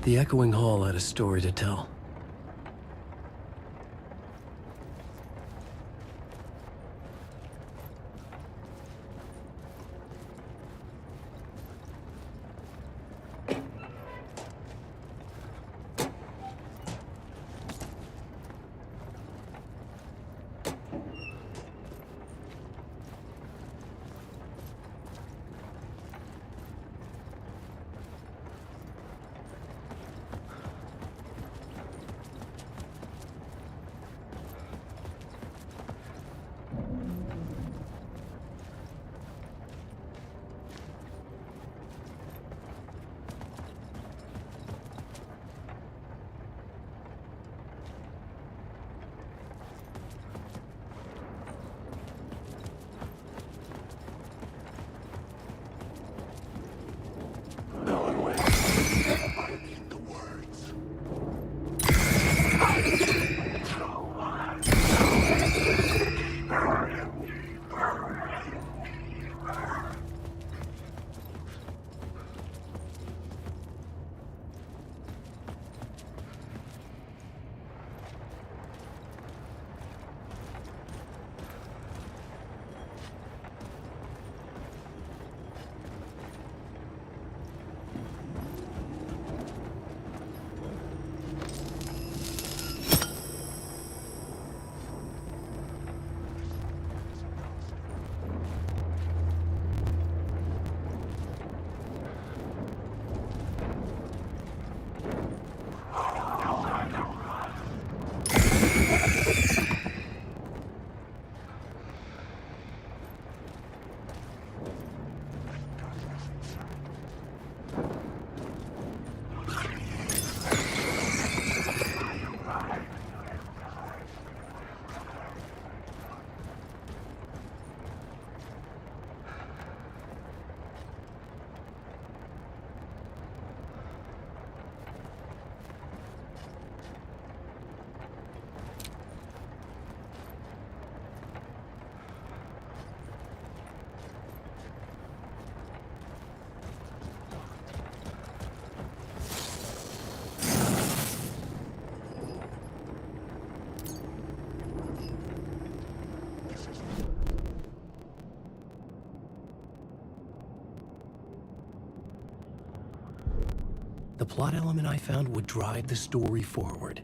The echoing hall had a story to tell. The plot element I found would drive the story forward.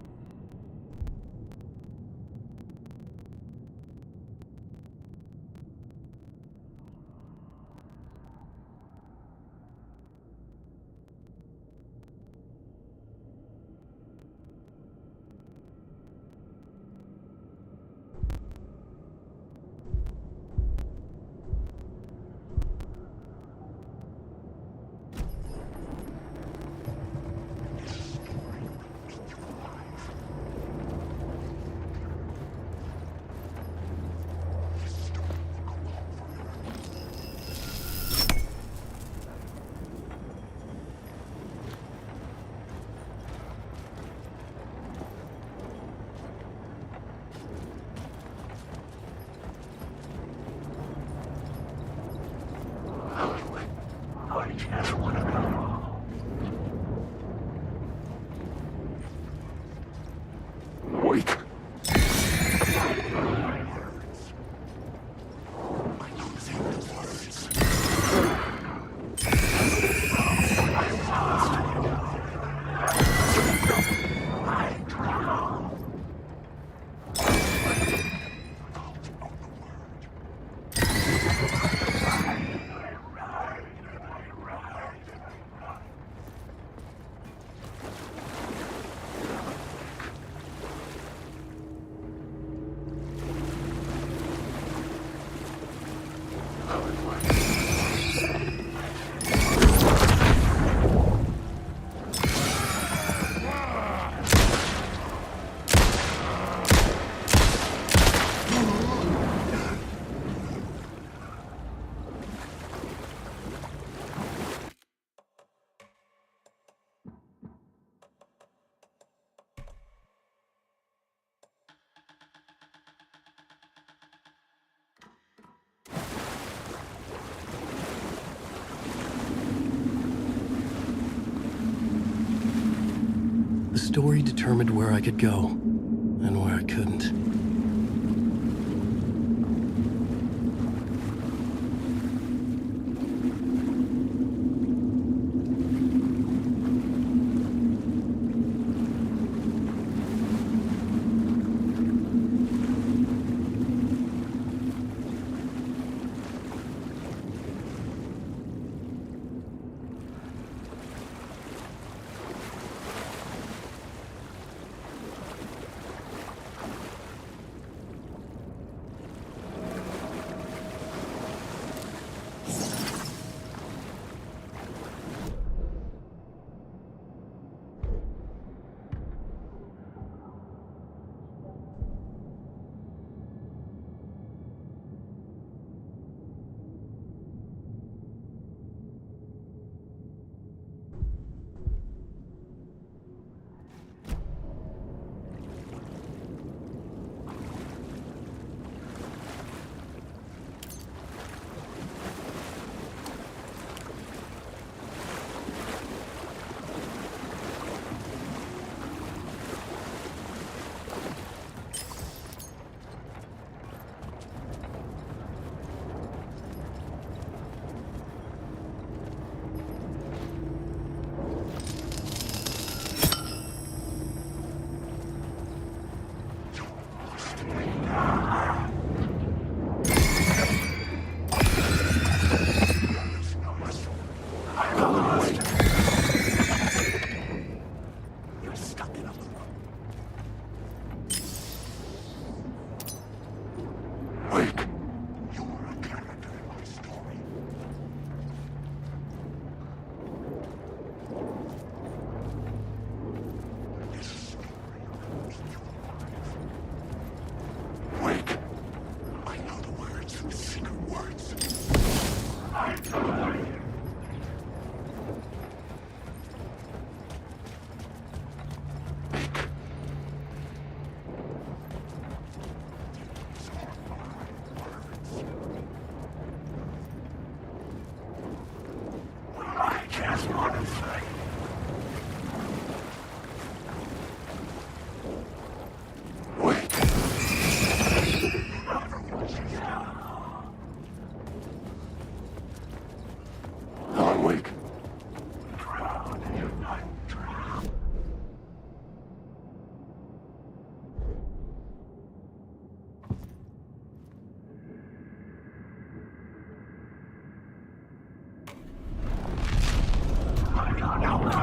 Wait. The story determined where I could go, and where I couldn't.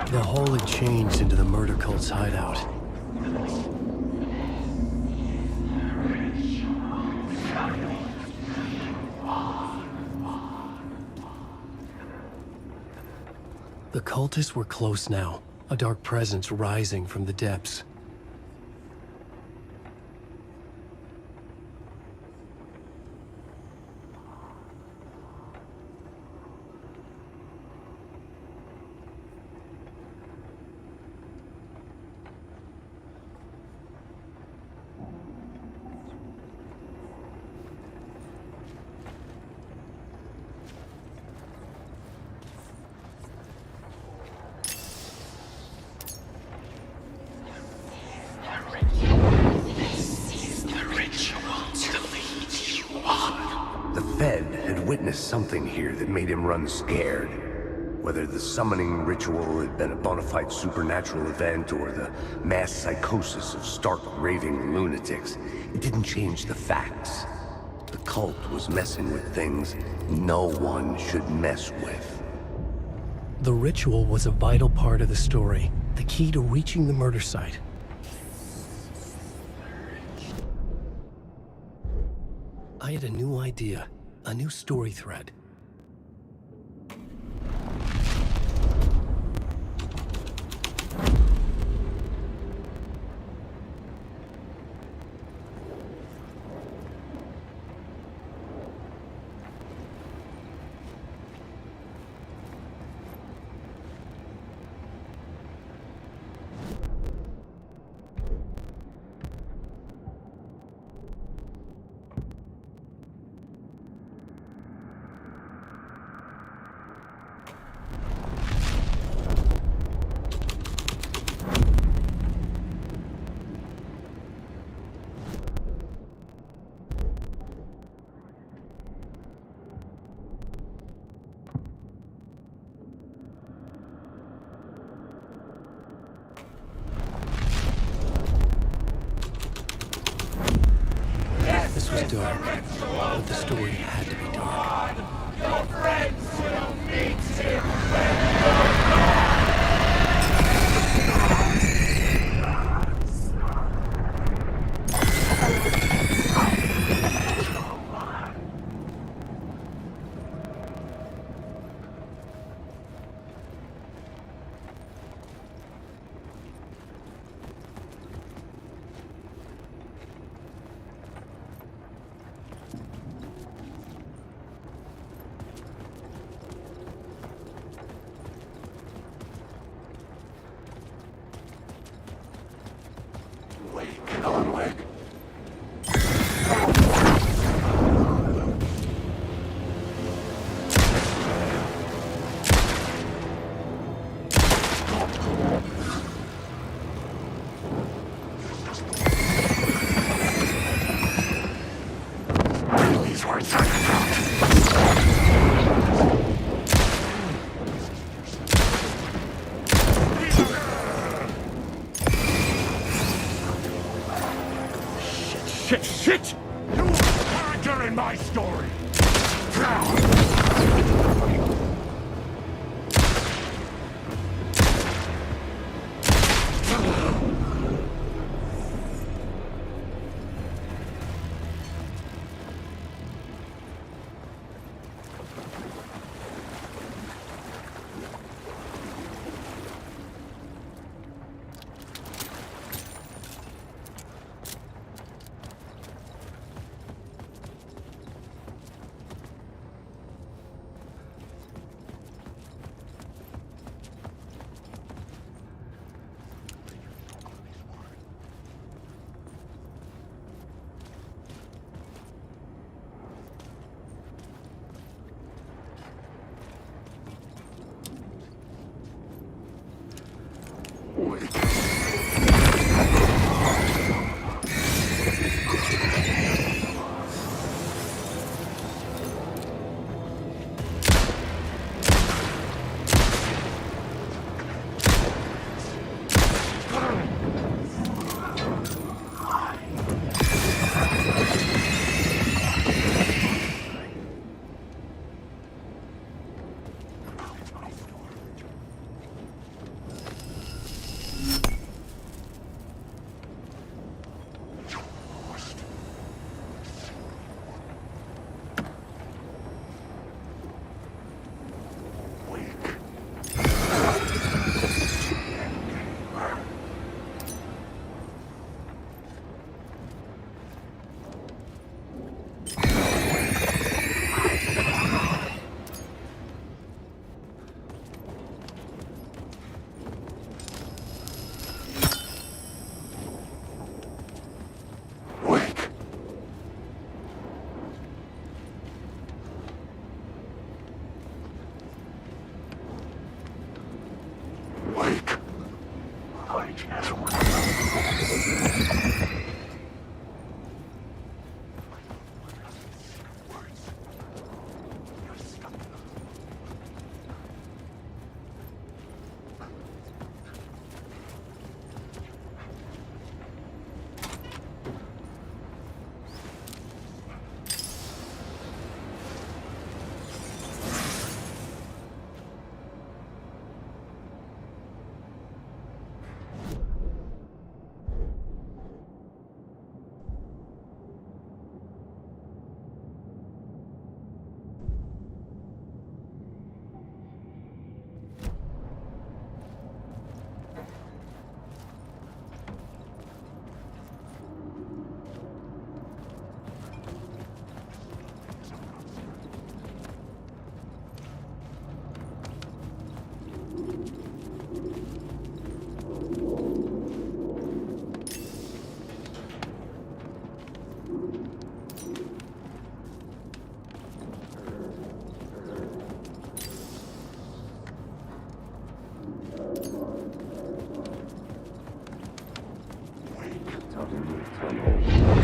The hole had changed into the murder cult's hideout. The cultists were close now, a dark presence rising from the depths. Something here that made him run scared. Whether the summoning ritual had been a bona fide supernatural event or the mass psychosis of stark raving lunatics, it didn't change the facts. The cult was messing with things no one should mess with. The ritual was a vital part of the story, the key to reaching the murder site. I had a new idea. A new story thread. story had to be dark. Your friends will meet him. Shit! You are a character in my story!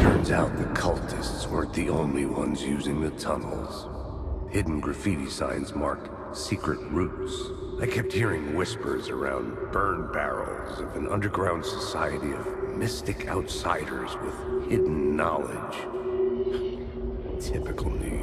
Turns out the cultists weren't the only ones using the tunnels. Hidden graffiti signs marked secret routes. I kept hearing whispers around burn barrels of an underground society of mystic outsiders with hidden knowledge. Typical New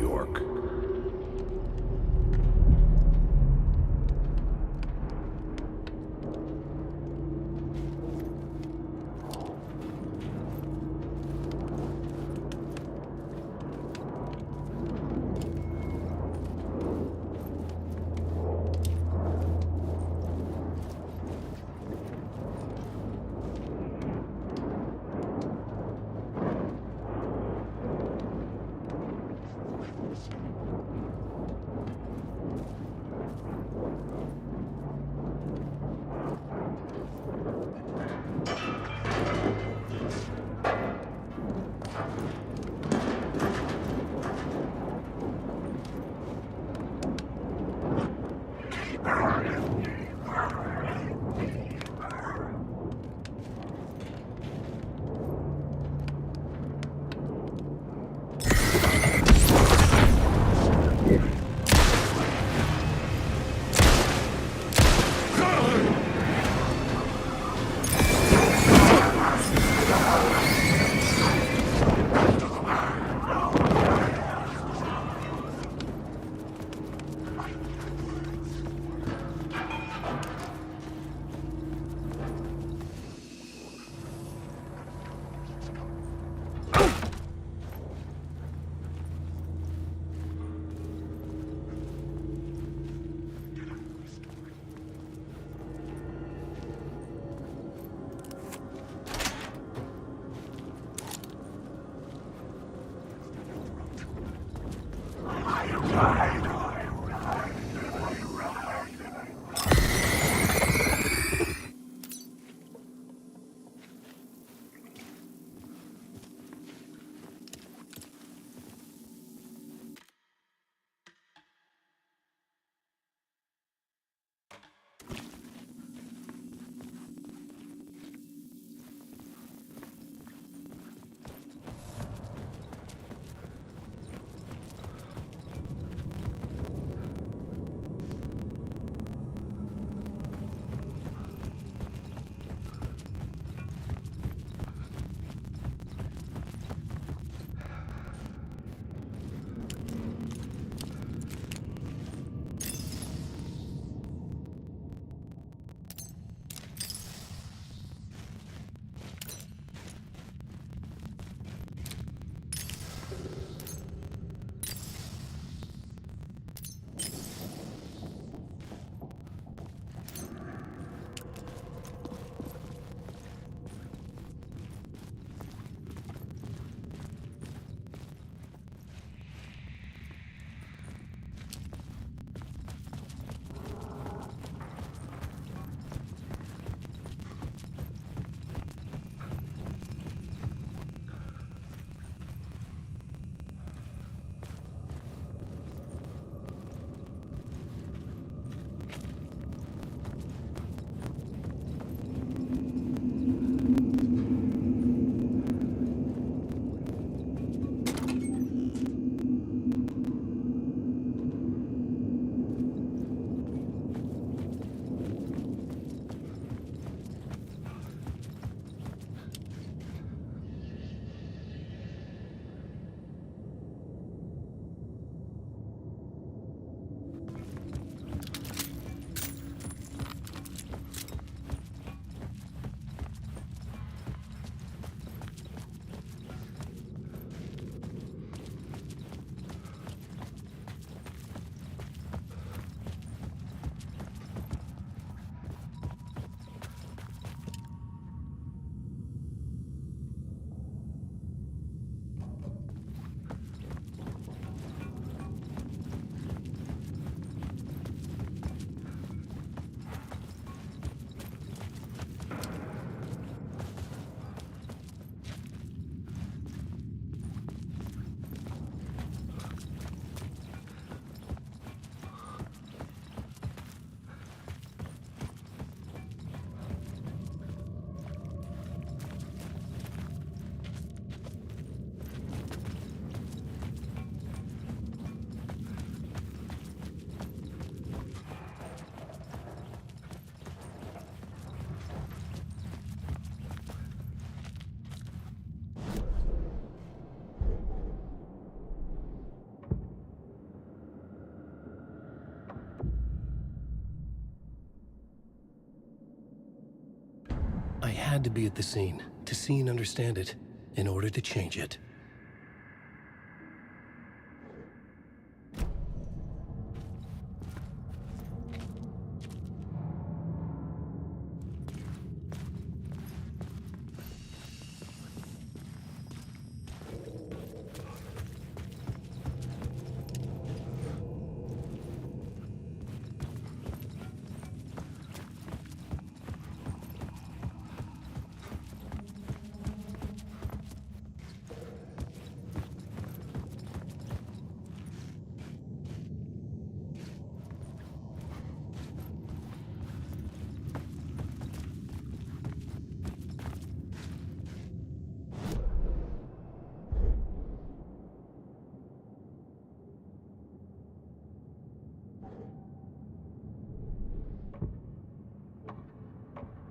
I had to be at the scene, to see and understand it, in order to change it.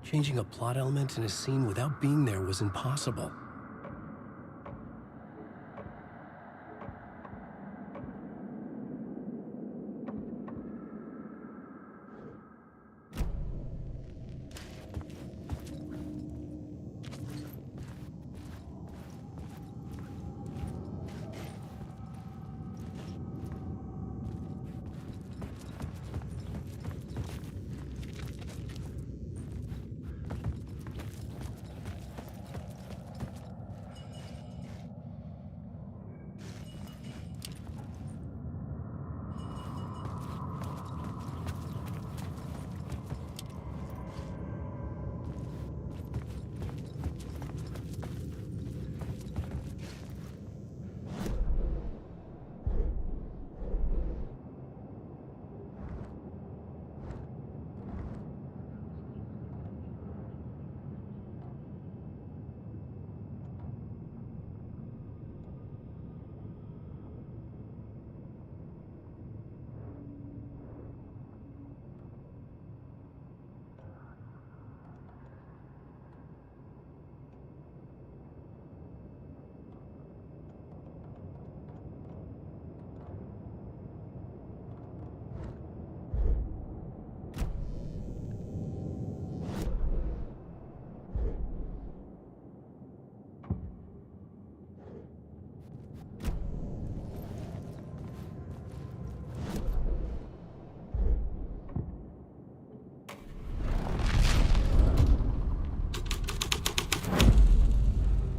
Changing a plot element in a scene without being there was impossible.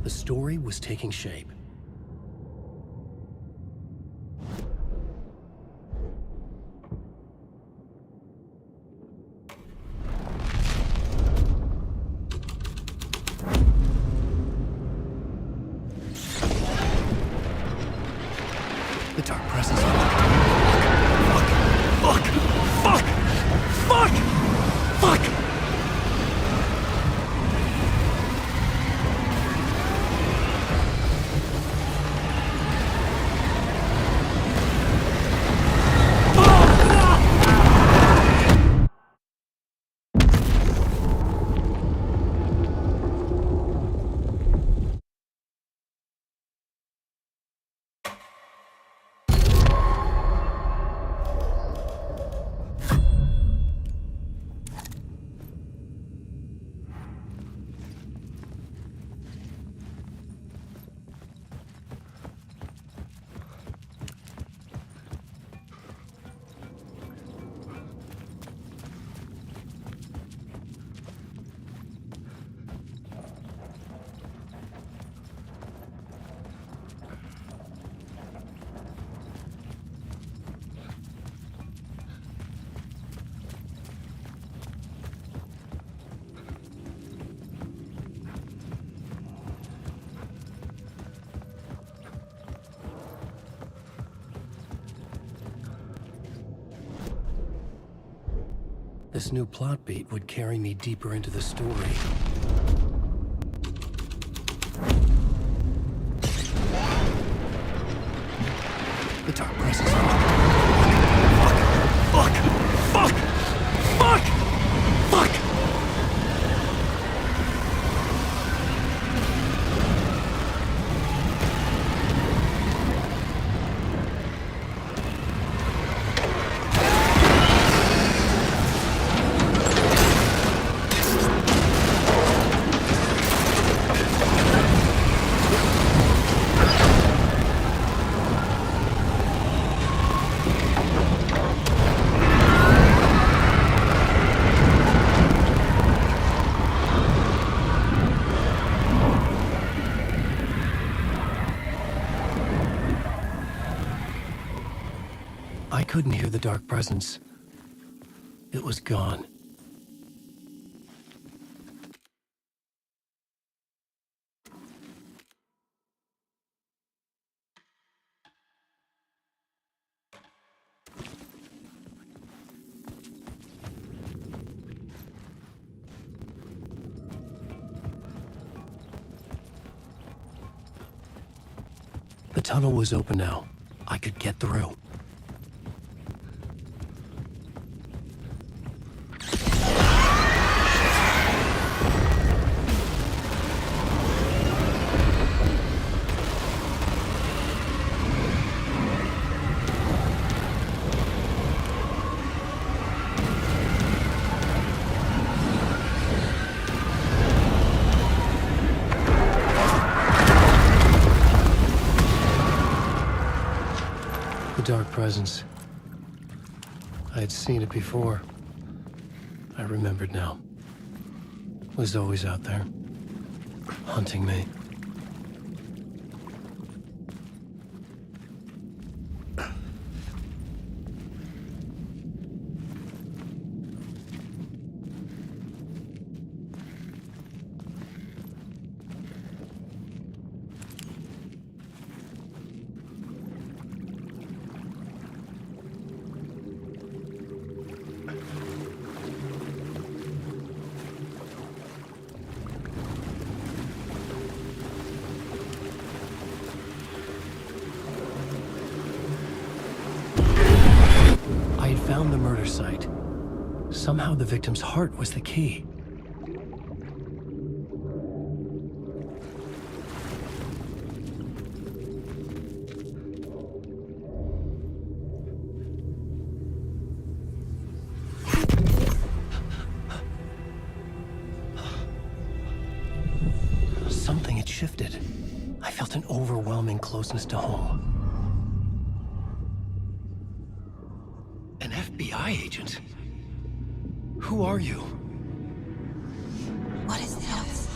The story was taking shape. The dark presence. Fuck! This new plot beat would carry me deeper into the story. The dark presence. Fuck! I couldn't hear the dark presence. It was gone. The tunnel was open now. I could get through. dark presence. I had seen it before. I remembered now. It was always out there, hunting me. Found the murder site. Somehow the victim's heart was the key. Something had shifted. I felt an overwhelming closeness to home. FBI agent? Who are you? What is this?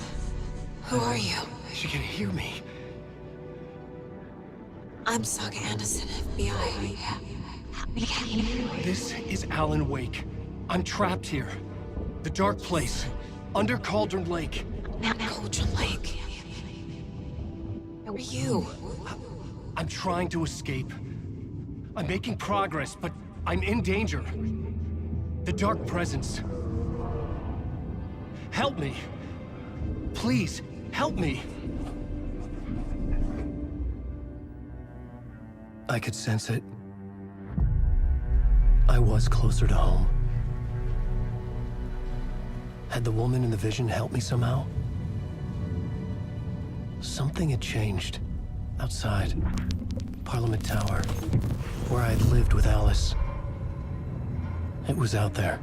Who are you? She can hear me. I'm Saga Anderson, FBI. This is Alan Wake. I'm trapped here. The dark place. Under Cauldron Lake. Cauldron Lake. Where are you? I'm trying to escape. I'm making progress, but I'm in danger. The dark presence. Help me. Please, help me. I could sense it. I was closer to home. Had the woman in the vision helped me somehow? Something had changed. Outside. Parliament Tower. Where I'd lived with Alice. It was out there.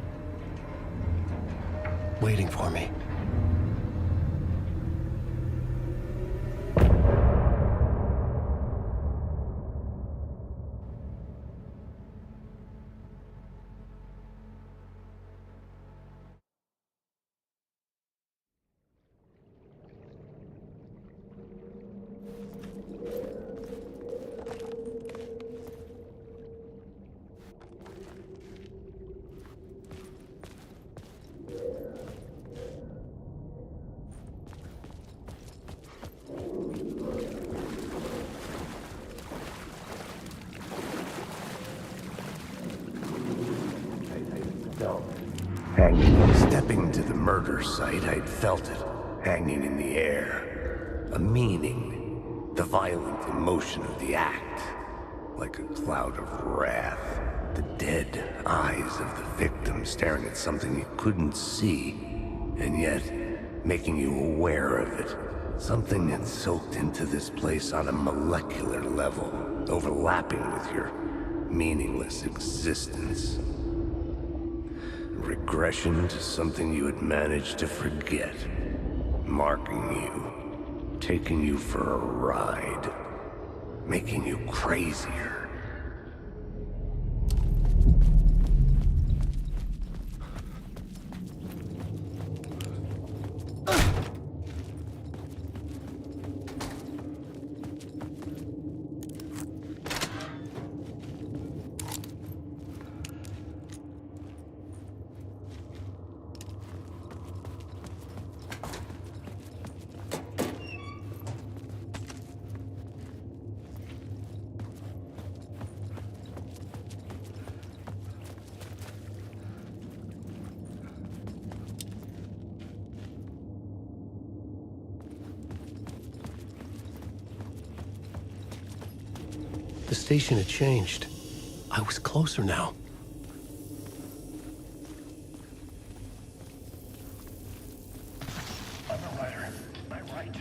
Waiting for me. Stepping to the murder site, I'd felt it, hanging in the air. A meaning, the violent emotion of the act, like a cloud of wrath. The dead eyes of the victim staring at something you couldn't see, and yet making you aware of it. Something had soaked into this place on a molecular level, overlapping with your meaningless existence. Regression to something you had managed to forget. Marking you. Taking you for a ride. Making you crazier. The station had changed. I was closer now. I'm a writer. I write.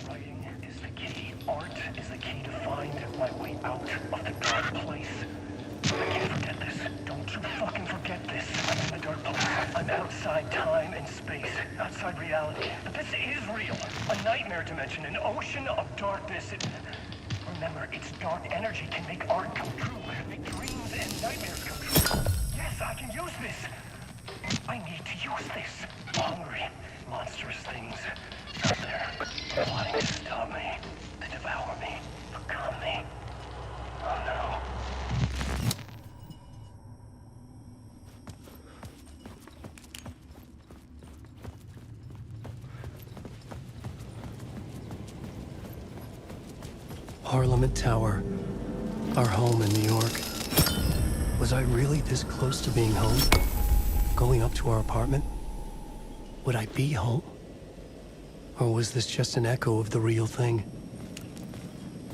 Writing is the key. Art is the key to find my way out of the dark place. I can't forget this. Don't you fucking forget this. I'm in the dark place. I'm outside time and space. Outside reality. But this is real. A nightmare dimension. An ocean of darkness. Remember, its dark energy can make art come true, make dreams and nightmares come true. Yes, I can use this. I need to use this. Hungry, monstrous things out there, plotting to stop me, to devour me, become me. Oh no. Parliament Tower, our home in New York. Was I really this close to being home? Going up to our apartment? Would I be home? Or was this just an echo of the real thing?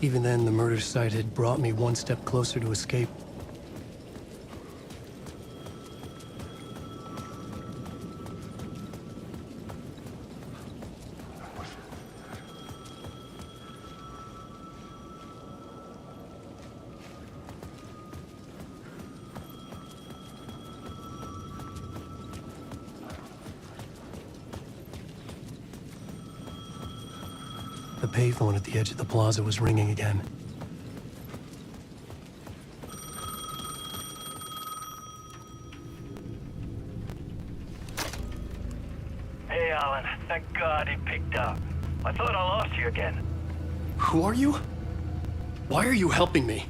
Even then, the murder site had brought me one step closer to escape. The payphone at the edge of the plaza was ringing again. Hey, Alan. Thank God he picked up. I thought I lost you again. Who are you? Why are you helping me?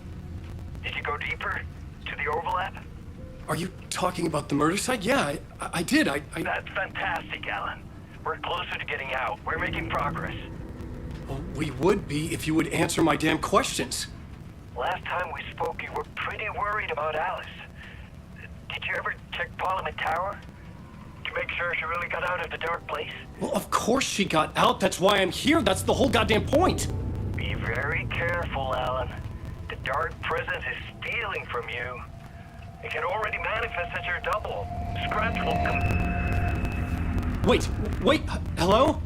Did you go deeper? To the overlap? Are you talking about the murder site? Yeah, I did. I... That's fantastic, Alan. We're closer to getting out. We're making progress. Well, we would be if you would answer my damn questions. Last time we spoke, you were pretty worried about Alice. Did you ever check Parliament Tower? To make sure she really got out of the dark place? Well, of course she got out. That's why I'm here. That's the whole goddamn point. Be very careful, Alan. The dark presence is stealing from you. It can already manifest as your double. Scratch will come... Wait, hello?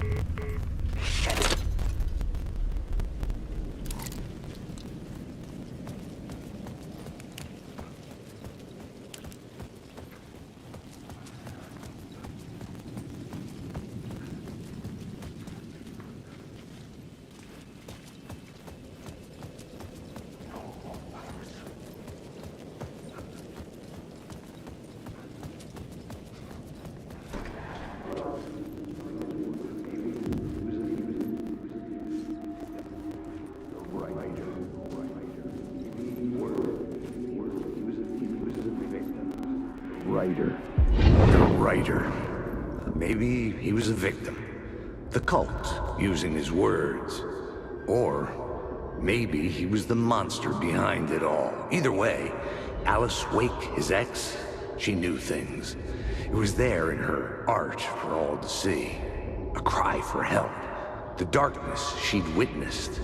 The writer. Maybe he was a victim. The cult, using his words. Or maybe he was the monster behind it all. Either way, Alice Wake, his ex, she knew things. It was there in her art for all to see. A cry for help. The darkness she'd witnessed.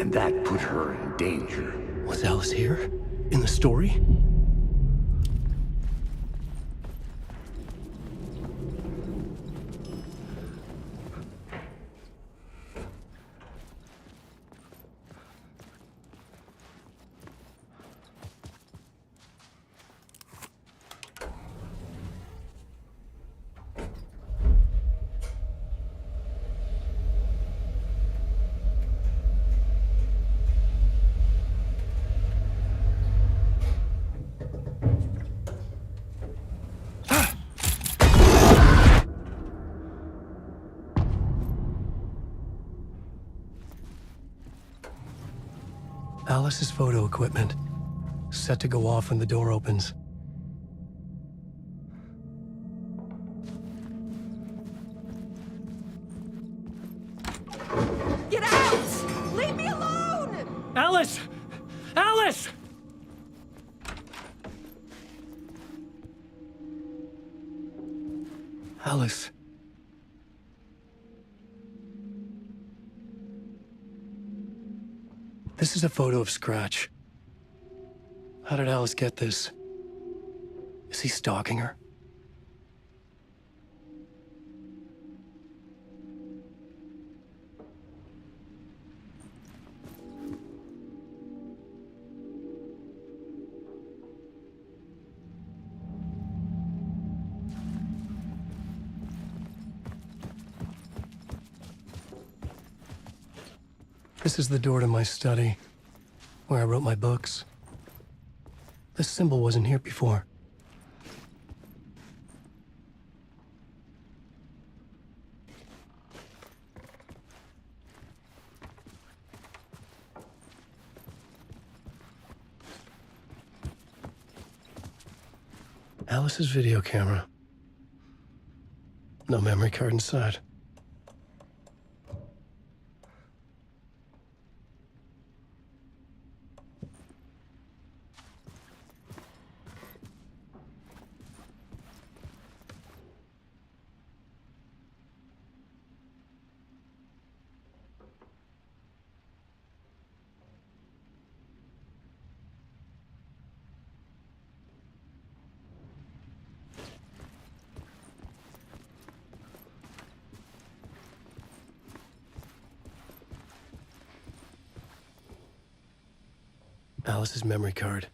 And that put her in danger. Was Alice here? In the story? Alice's photo equipment, set to go off when the door opens. Get out! Leave me alone! Alice! Alice! Alice. This is a photo of Scratch. How did Alice get this? Is he stalking her? This is the door to my study. where I wrote my books. This symbol wasn't here before. Alice's video camera. No memory card inside. Alice's memory card.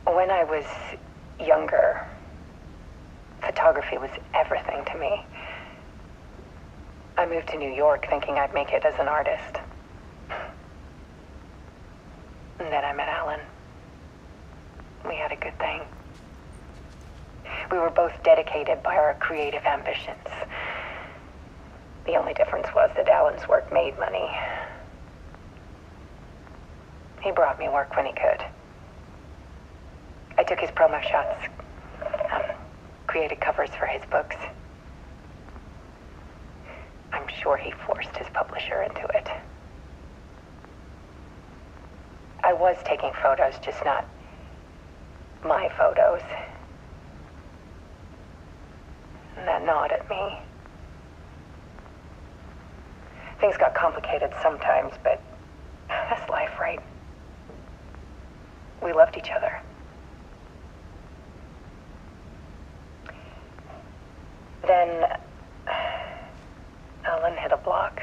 When I was younger, photography was everything to me. I moved to New York thinking I'd make it as an artist. And then I met Alan. We had a good thing. We were both dedicated by our creative ambitions. The only difference was that Alan's work made money. He brought me work when he could. I took his promo shots, created covers for his books. I'm sure he forced his publisher into it. I was taking photos, just not my photos. And that gnawed at me. Things got complicated sometimes, but that's life, right? We loved each other. Then Alan hit a block.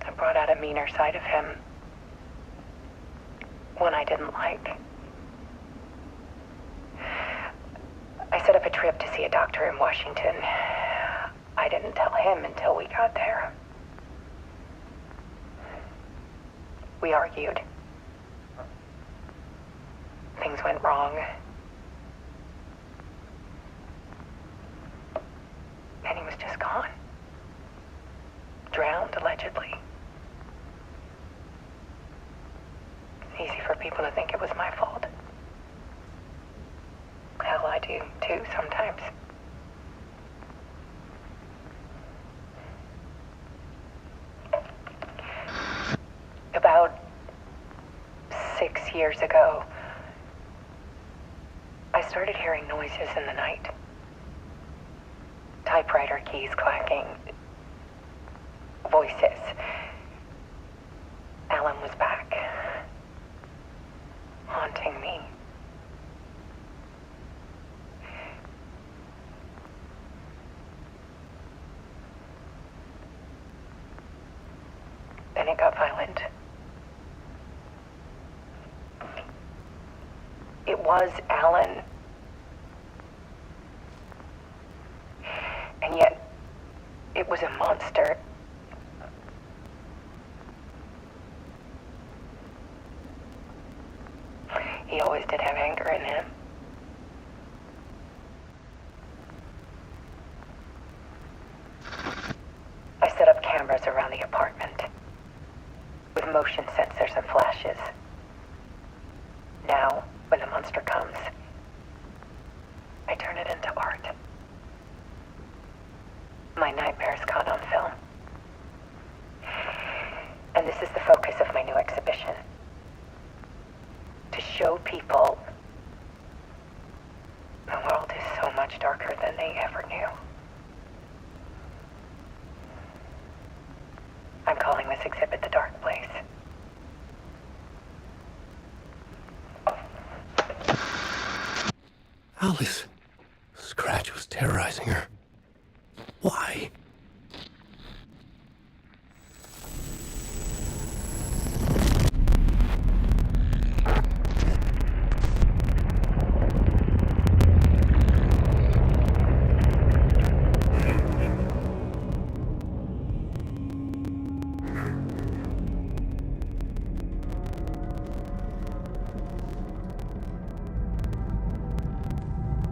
I brought out a meaner side of him. One I didn't like. I set up a trip to see a doctor in Washington. I didn't tell him until we got there. We argued. Things went wrong. And he was just gone. Drowned, allegedly. It's easy for people to think it was my fault. Hell, I do, too, sometimes. About 6 years ago, I started hearing noises in the night. Typewriter keys clacking. Voices. Alan was back. Haunting me. Then it got violent. It was Alan. And yet, it was a monster. He always did have anger in him. I set up cameras around the apartment with motion sensors and flashes. Now, when the monster comes, I turn it into art. My nightmares caught on film. And this is the focus of my new exhibition. To show people the world is so much darker than they ever knew. I'm calling this exhibit The Dark Place. Alice. Scratch was terrorizing her. Why?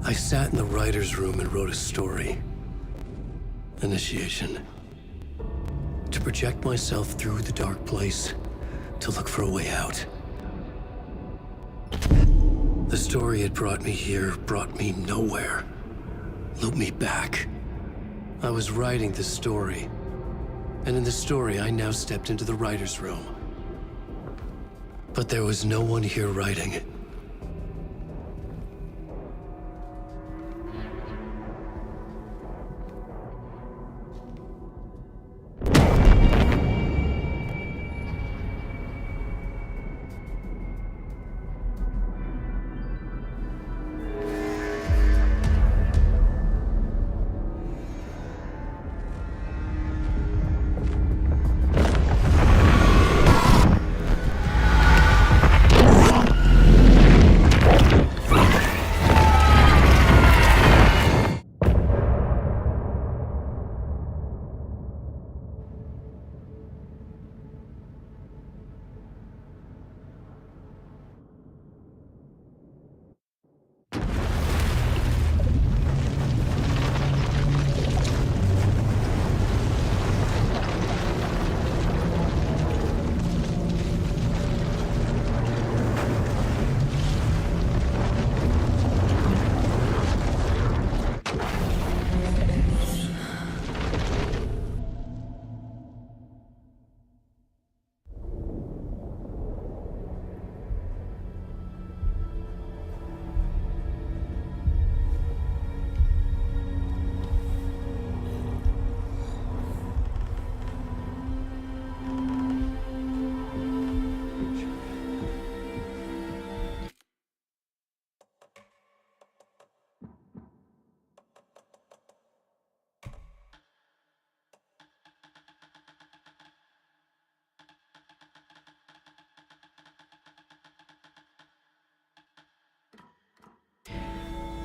I sat in the writer's room and wrote a story. Initiation. To project myself through the dark place, to look for a way out. The story had brought me here, brought me nowhere. Looped me back. I was writing the story. And in the story, I now stepped into the writer's room. But there was no one here writing it.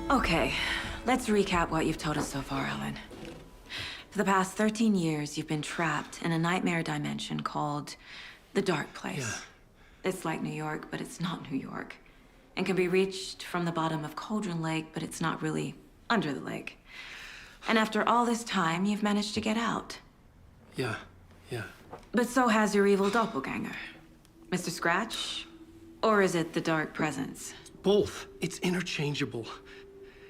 Okay, let's recap what you've told us so far, Alan. For the past 13 years, you've been trapped in a nightmare dimension called the Dark Place. Yeah. It's like New York, but it's not New York. And can be reached from the bottom of Cauldron Lake, but it's not really under the lake. And after all this time, you've managed to get out. Yeah. But so has your evil doppelganger. Mr. Scratch? Or is it the Dark Presence? Both. It's interchangeable.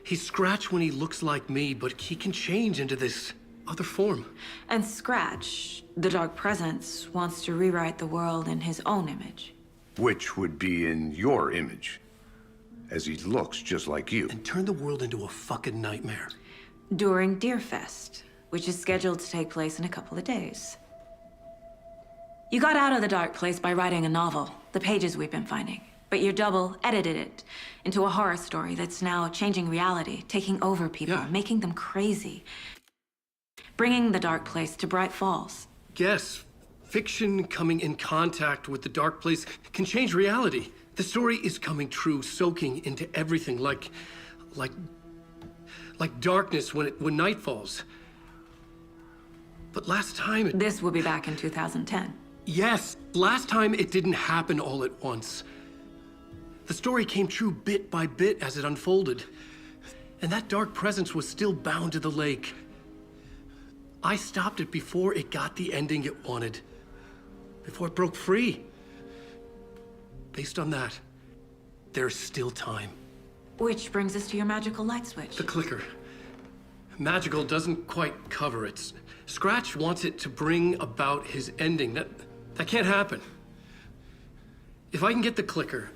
He's Scratch when he looks like me, but he can change into this other form. And Scratch, the Dark Presence, wants to rewrite the world in his own image. Which would be in your image, as he looks just like you. And turn the world into a fucking nightmare. During Deerfest, which is scheduled to take place in a couple of days. You got out of the Dark Place by writing a novel, the pages we've been finding. But your double edited it into a horror story that's now changing reality, taking over people, making them crazy. Bringing the Dark Place to Bright Falls. Yes, fiction coming in contact with the Dark Place can change reality. The story is coming true, soaking into everything like darkness when night falls. But last time This will be back in 2010. Yes, last time it didn't happen all at once. The story came true bit by bit as it unfolded. And that dark presence was still bound to the lake. I stopped it before it got the ending it wanted. Before it broke free. Based on that, there's still time. Which brings us to your magical light switch. The clicker. Magical doesn't quite cover it. Scratch wants it to bring about his ending. That can't happen. If I can get the clicker,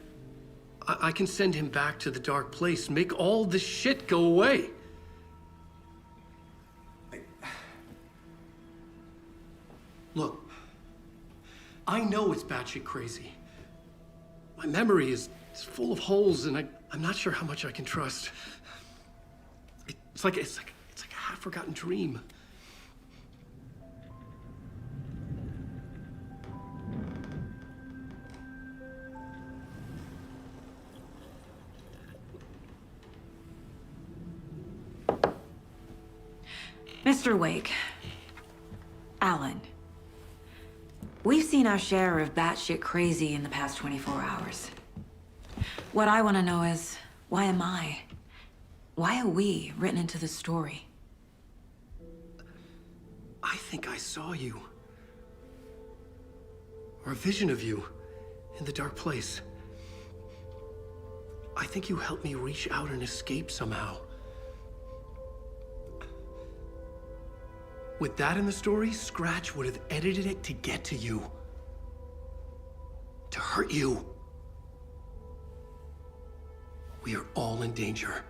I can send him back to the Dark Place, make all this shit go away. Look, I know it's batshit crazy. My memory is full of holes, and I'm not sure how much I can trust. It's like a half-forgotten dream. Mr. Wake. Alan. We've seen our share of batshit crazy in the past 24 hours. What I want to know is, why am I? Why are we written into the story? I think I saw you. Or a vision of you in the dark place. I think you helped me reach out and escape somehow. With that in the story, Scratch would have edited it to get to you. To hurt you. We are all in danger.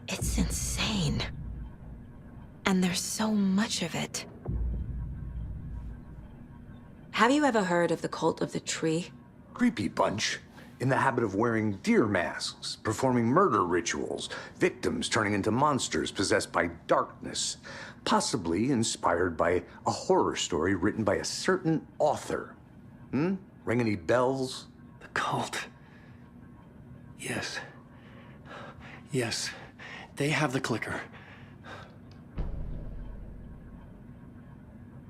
It's insane. And there's so much of it. Have you ever heard of the Cult of the Tree? Creepy bunch. In the habit of wearing deer masks, performing murder rituals, victims turning into monsters possessed by darkness, possibly inspired by a horror story written by a certain author. Ring any bells? The cult. Yes. Yes. They have the clicker.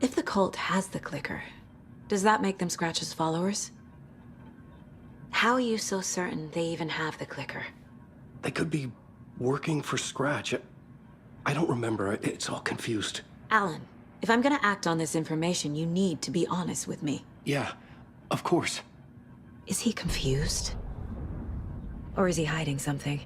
If the cult has the clicker, does that make them Scratch's followers? How are you so certain they even have the clicker? They could be working for Scratch. I don't remember. It's all confused. Alan, if I'm gonna act on this information, you need to be honest with me. Yeah, of course. Is he confused? Or is he hiding something?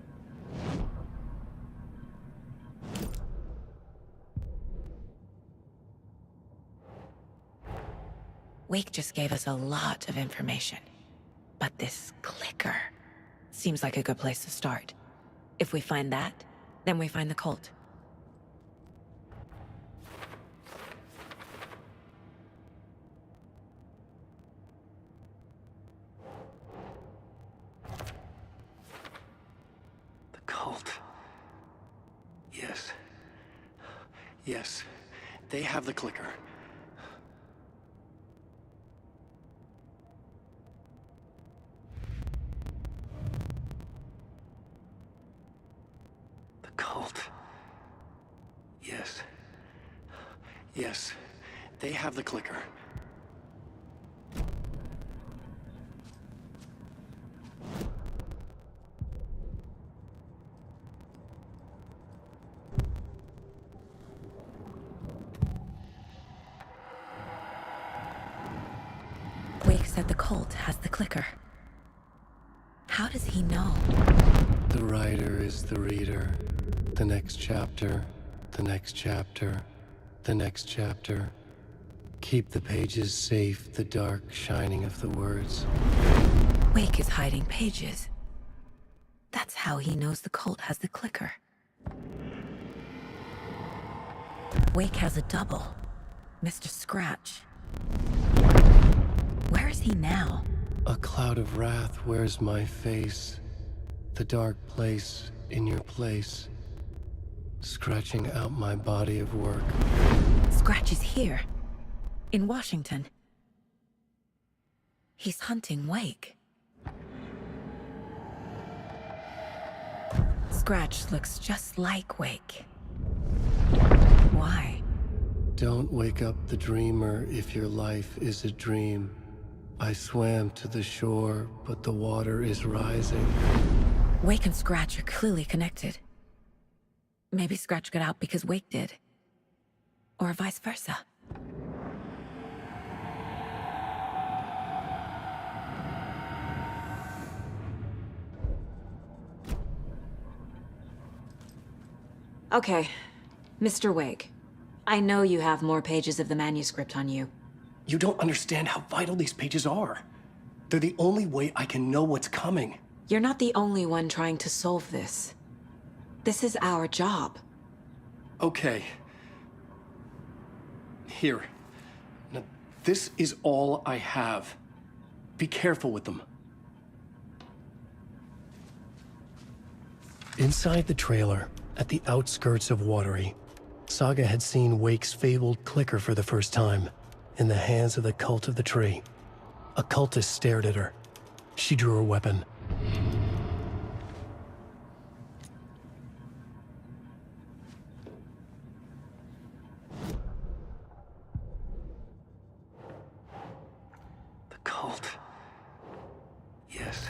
Wake just gave us a lot of information. But this clicker seems like a good place to start. If we find that, then we find the cult. The cult. Yes. Yes. They have the clicker. Cult. Yes. Yes. They have the clicker. Wake said the cult has the clicker. How does he know? The writer is the reader. The next chapter, the next chapter, the next chapter. Keep the pages safe, the dark shining of the words. Wake is hiding pages. That's how he knows the cult has the clicker. Wake has a double. Mr. Scratch. Where is he now? A cloud of wrath wears my face. The dark place in your place. Scratching out my body of work. Scratch is here. In Washington. He's hunting Wake. Scratch looks just like Wake. Why? Don't wake up the dreamer if your life is a dream. I swam to the shore, but the water is rising. Wake and Scratch are clearly connected. Maybe Scratch got out because Wake did. Or vice versa. Okay, Mr. Wake. I know you have more pages of the manuscript on you. You don't understand how vital these pages are. They're the only way I can know what's coming. You're not the only one trying to solve this. This is our job. Okay. Here. Now, this is all I have. Be careful with them. Inside the trailer, at the outskirts of Watery, Saga had seen Wake's fabled clicker for the first time, in the hands of the Cult of the Tree. A cultist stared at her. She drew her weapon. The cult. Yes.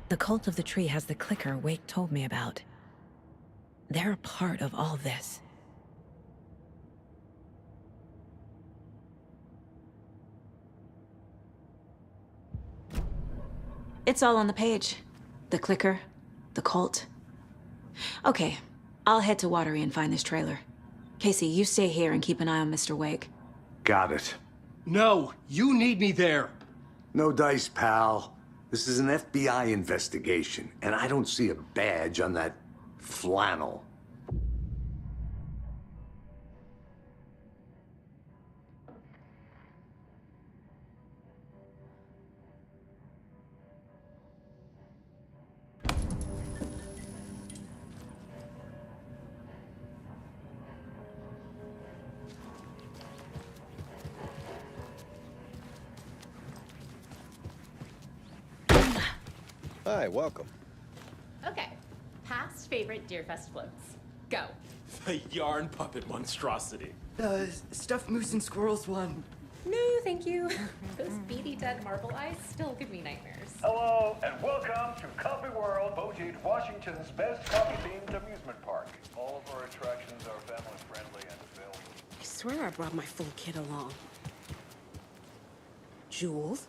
The Cult of the Tree has the clicker Wake told me about. They're a part of all this. It's all on the page. The clicker, the cult. Okay, I'll head to Watery and find this trailer. Casey, you stay here and keep an eye on Mr. Wake. Got it. No, you need me there. No dice, pal. This is an FBI investigation, and I don't see a badge on that flannel. Hi, welcome. Okay. Past favorite Deerfest floats. Go. The yarn puppet monstrosity. The stuffed moose and squirrels one. No, thank you. Those beady dead marble eyes still give me nightmares. Hello, and welcome to Coffee World, voted Washington's best coffee-themed amusement park. All of our attractions are family-friendly and available. I swear I brought my full kit along. Jules?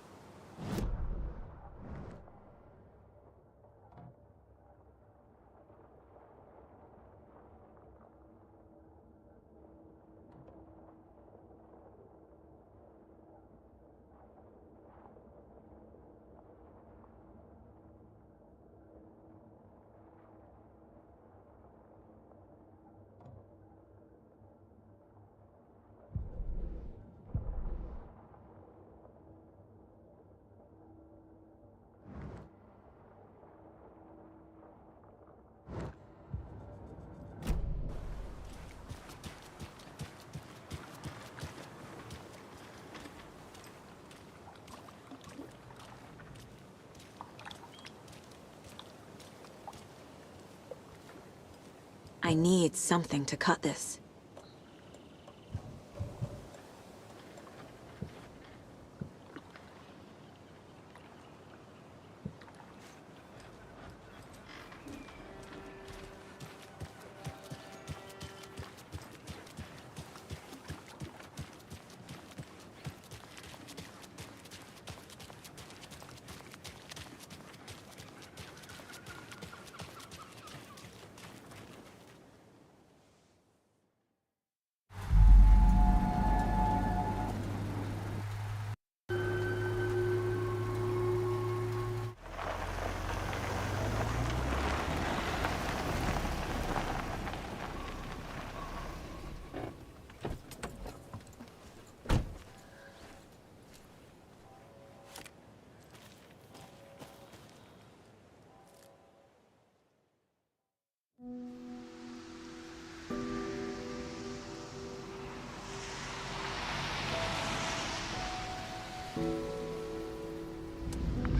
I need something to cut this.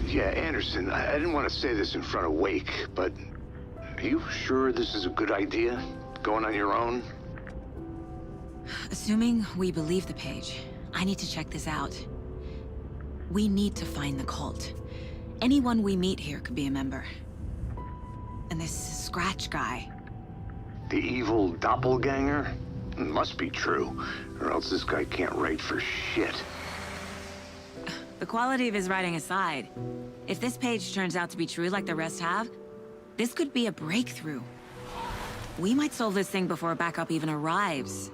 Yeah, Anderson, I didn't want to say this in front of Wake, but are you sure this is a good idea? Going on your own? Assuming we believe the page, I need to check this out. We need to find the cult. Anyone we meet here could be a member. And this Scratch guy. The evil doppelganger? Must be true, or else this guy can't write for shit. The quality of his writing aside, if this page turns out to be true like the rest have, this could be a breakthrough. We might solve this thing before a backup even arrives.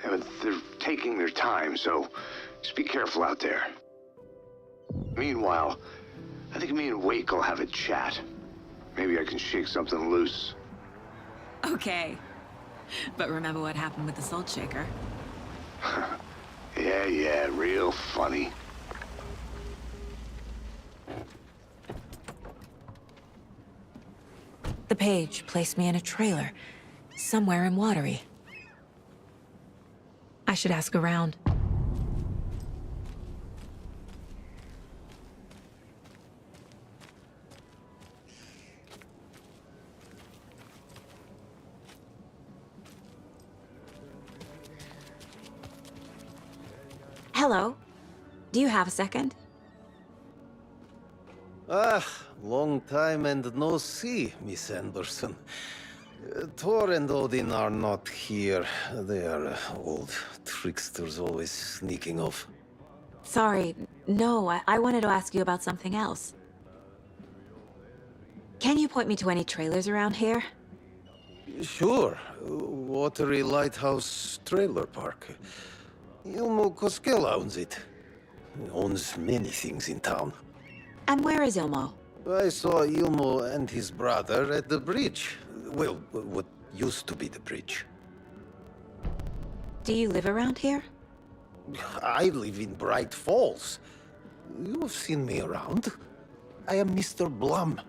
Yeah, but they're taking their time, so just be careful out there. Meanwhile, I think me and Wake will have a chat. Maybe I can shake something loose. Okay. But remember what happened with the salt shaker? Yeah, real funny. The page placed me in a trailer, somewhere in Watery. I should ask around. Hello. Do you have a second? Long time and no see, Miss Anderson. Thor and Odin are not here. They are old tricksters always sneaking off. Sorry. No, I wanted to ask you about something else. Can you point me to any trailers around here? Sure. Watery Lighthouse Trailer Park. Ilmo Koskela owns it. He owns many things in town. And where is Ilmo? I saw Ilmo and his brother at the bridge. Well, what used to be the bridge. Do you live around here? I live in Bright Falls. You've seen me around. I am Mr. Blum.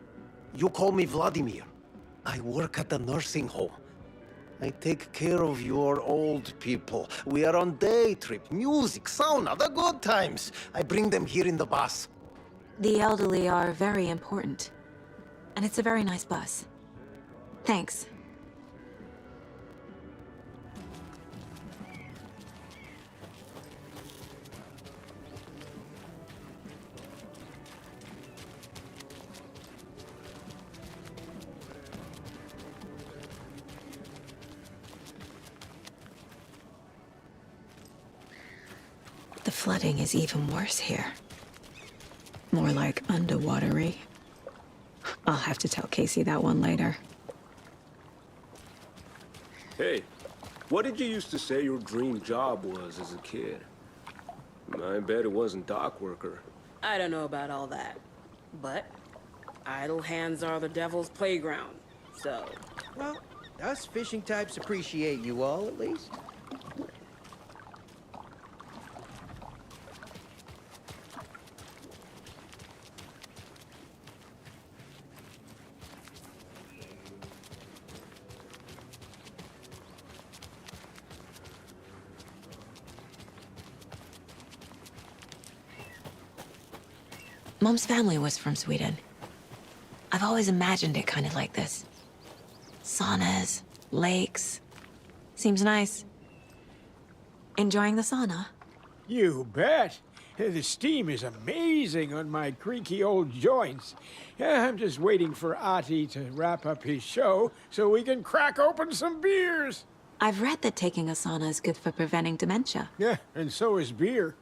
You call me Vladimir. I work at a nursing home. I take care of your old people. We are on day trip, music, sauna, the good times. I bring them here in the bus. The elderly are very important. And it's a very nice bus. Thanks. The flooding is even worse here. More like underwatery. I'll have to tell Casey that one later. Hey, what did you used to say your dream job was as a kid? I bet it wasn't dock worker. I don't know about all that. But idle hands are the devil's playground. So, well, us fishing types appreciate you all, at least. Mom's family was from Sweden. I've always imagined it kind of like this. Saunas, lakes. Seems nice. Enjoying the sauna? You bet. The steam is amazing on my creaky old joints. I'm just waiting for Ati to wrap up his show so we can crack open some beers. I've read that taking a sauna is good for preventing dementia. Yeah, and so is beer.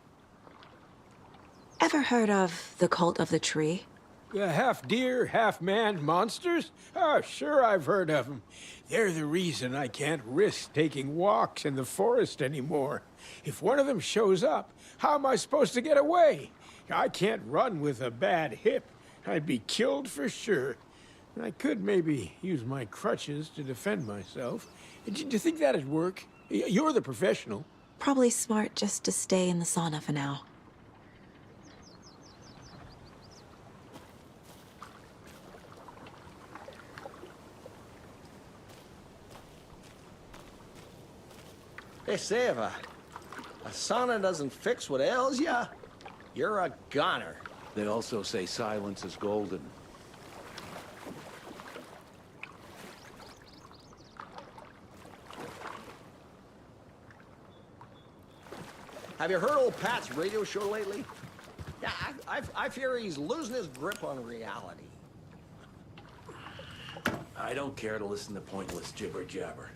Ever heard of the cult of the tree? The half-deer, half-man monsters? Oh, sure I've heard of them. They're the reason I can't risk taking walks in the forest anymore. If one of them shows up, how am I supposed to get away? I can't run with a bad hip. I'd be killed for sure. I could maybe use my crutches to defend myself. Do you think that'd work? You're the professional. Probably smart just to stay in the sauna for now. They say if a sauna doesn't fix what ails ya, you're a goner. They also say silence is golden. Have you heard old Pat's radio show lately? Yeah, I fear he's losing his grip on reality. I don't care to listen to pointless jibber-jabber.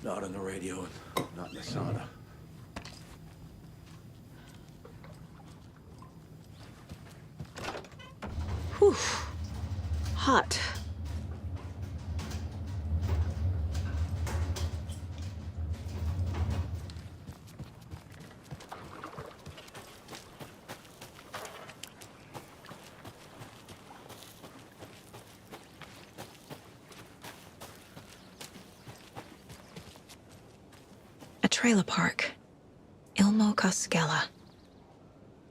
Not on the radio, and not in the sauna. Whew. Hot. trailer park. Ilmo Koskela.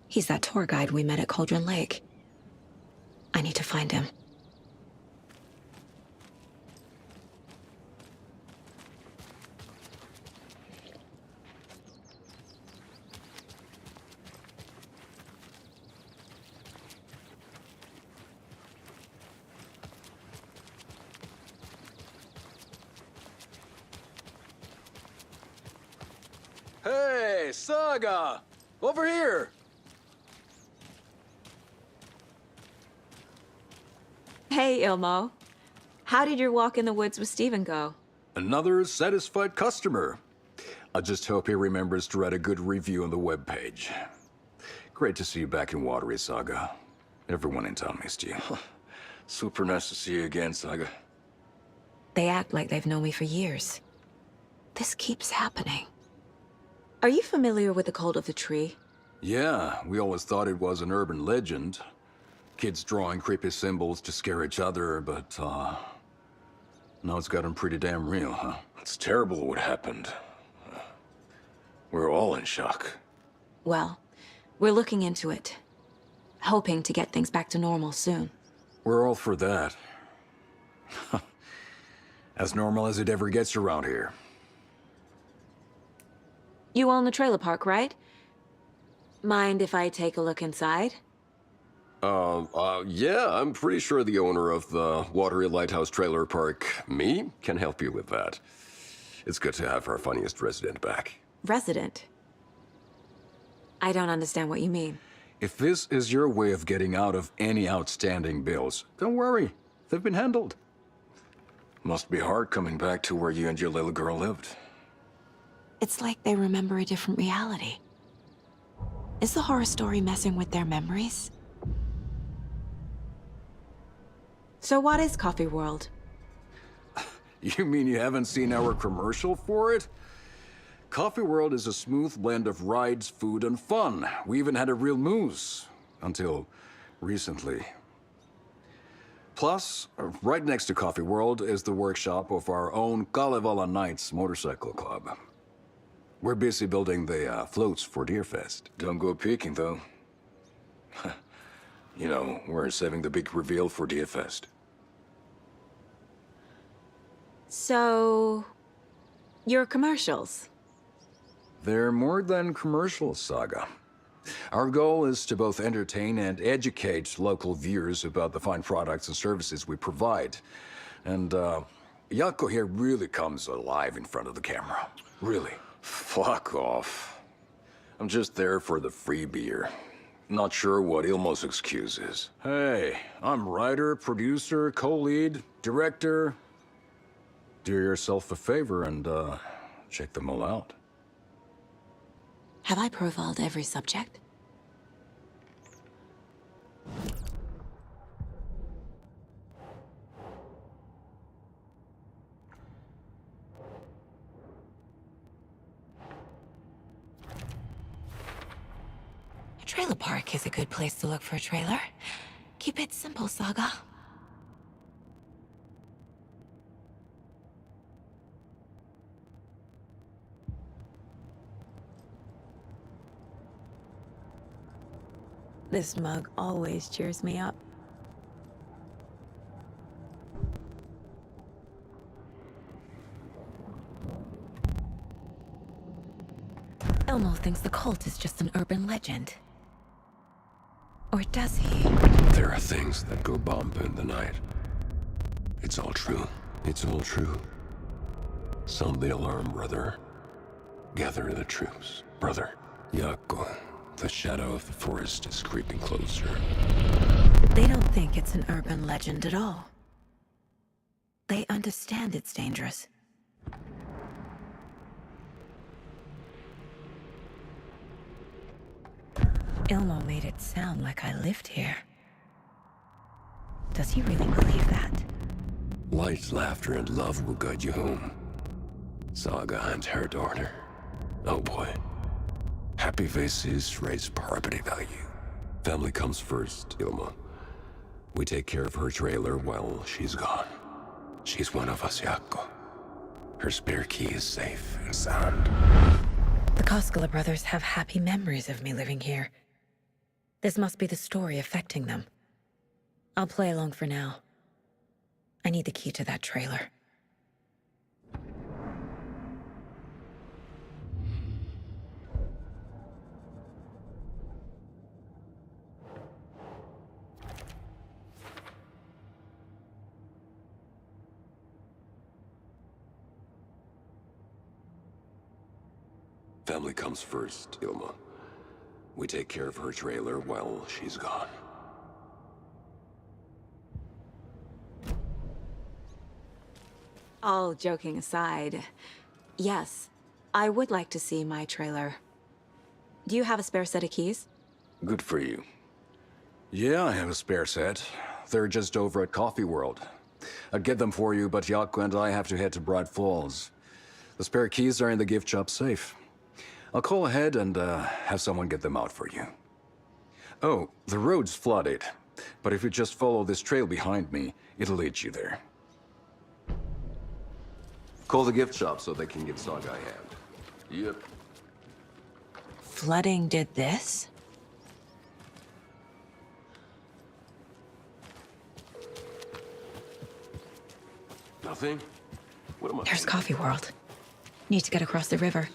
He's that tour guide we met at Cauldron Lake. I need to find him. Hey, Saga! Over here! Hey, Ilmo. How did your walk in the woods with Steven go? Another satisfied customer. I just hope he remembers to write a good review on the webpage. Great to see you back in Watery, Saga. Everyone in town missed you. Super nice to see you again, Saga. They act like they've known me for years. This keeps happening. Are you familiar with the Cult of the Tree? Yeah, we always thought it was an urban legend. Kids drawing creepy symbols to scare each other, but, now it's gotten pretty damn real, huh? It's terrible what happened. We're all in shock. Well, we're looking into it. Hoping to get things back to normal soon. We're all for that. As normal as it ever gets around here. You own the trailer park, right? Mind if I take a look inside? Yeah, I'm pretty sure the owner of the Watery Lighthouse Trailer Park, me, can help you with that. It's good to have our funniest resident back. Resident? I don't understand what you mean. If this is your way of getting out of any outstanding bills, don't worry. They've been handled. Must be hard coming back to where you and your little girl lived. It's like they remember a different reality. Is the horror story messing with their memories? So what is Coffee World? You mean you haven't seen our commercial for it? Coffee World is a smooth blend of rides, food, and fun. We even had a real moose. Until recently. Plus, right next to Coffee World is the workshop of our own Kalevala Knights Motorcycle Club. We're busy building the floats for Deerfest. Don't go peeking, though. You know, we're saving the big reveal for Deerfest. So... your commercials? They're more than commercials, Saga. Our goal is to both entertain and educate local viewers about the fine products and services we provide. And, Yako here really comes alive in front of the camera. Really. Fuck off. I'm just there for the free beer. Not sure what Ilmo's excuse is. Hey, I'm writer, producer, co-lead, director. Do yourself a favor and, check them all out. Have I profiled every subject? A trailer park is a good place to look for a trailer. Keep it simple, Saga. This mug always cheers me up. Elmo thinks the cult is just an urban legend. Or does he? There are things that go bump in the night. It's all true. It's all true. Sound the alarm, brother. Gather the troops, brother. Yako. The shadow of the forest is creeping closer. They don't think it's an urban legend at all. They understand it's dangerous. Ilmo made it sound like I lived here. Does he really believe that? Light, laughter, and love will guide you home. Saga and her daughter. Oh boy. Happy faces raise property value. Family comes first, Ilma. We take care of her trailer while she's gone. She's one of us, Yako. Her spare key is safe and sound. The Koskela brothers have happy memories of me living here. This must be the story affecting them. I'll play along for now. I need the key to that trailer. Family comes first, Ilma. We take care of her trailer while she's gone. All joking aside, yes, I would like to see my trailer. Do you have a spare set of keys? Good for you. Yeah, I have a spare set. They're just over at Coffee World. I'd get them for you, but Yaku and I have to head to Bright Falls. The spare keys are in the gift shop safe. I'll call ahead and have someone get them out for you. Oh, the road's flooded, but if you just follow this trail behind me, it'll lead you there. Call the gift shop so they can give Saga a hand. Yep. Flooding did this? Nothing? What am I... There's Coffee World. Need to get across the river.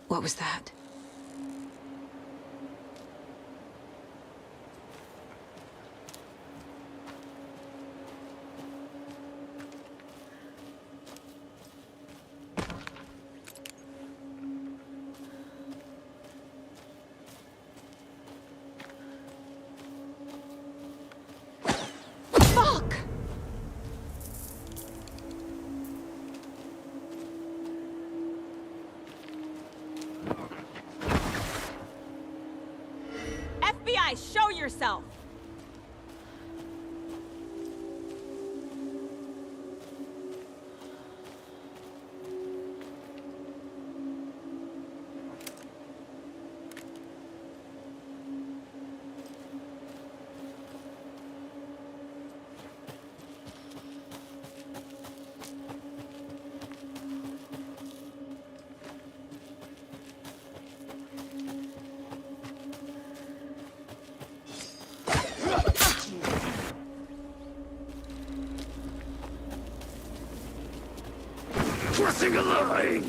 What was that? Fuck! FBI, show yourself! Crossing a line!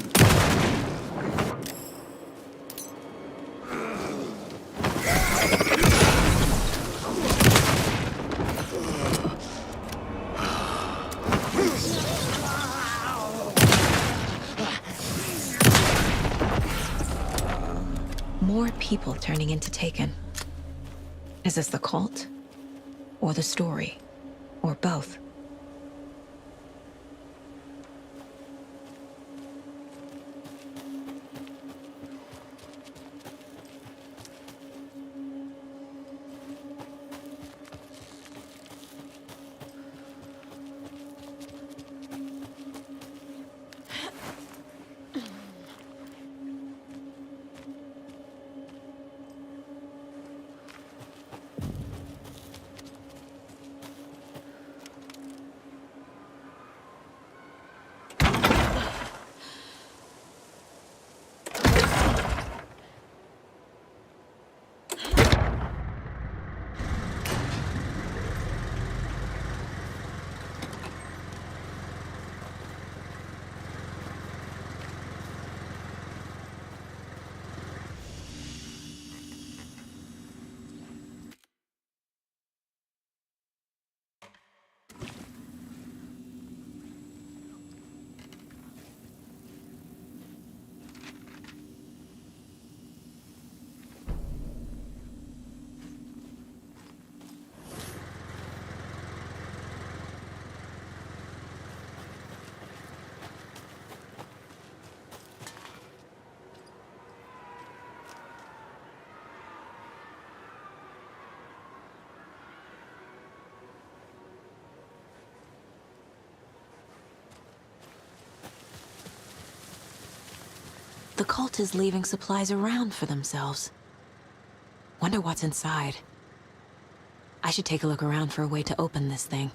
More people turning into Taken. Is this the cult? Or the story? Or both? The cult is leaving supplies around for themselves. Wonder what's inside. I should take a look around for a way to open this thing.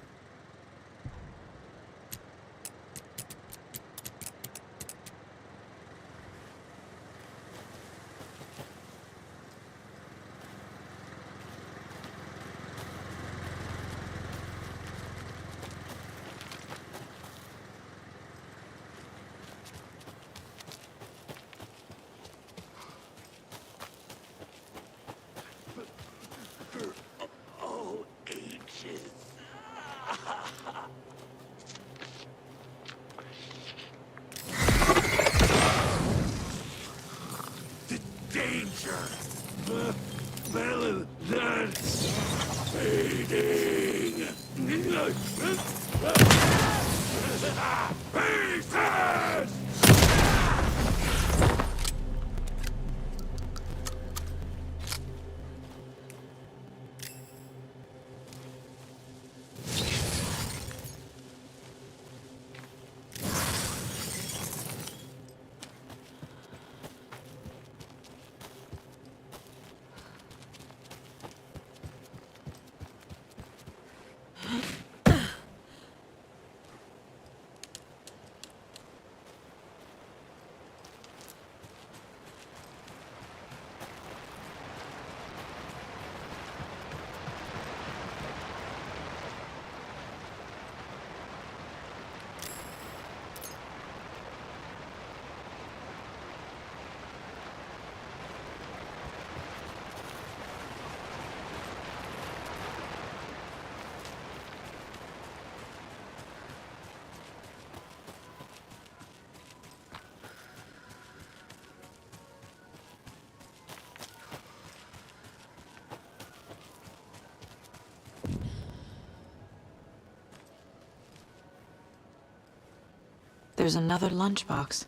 There's another lunchbox.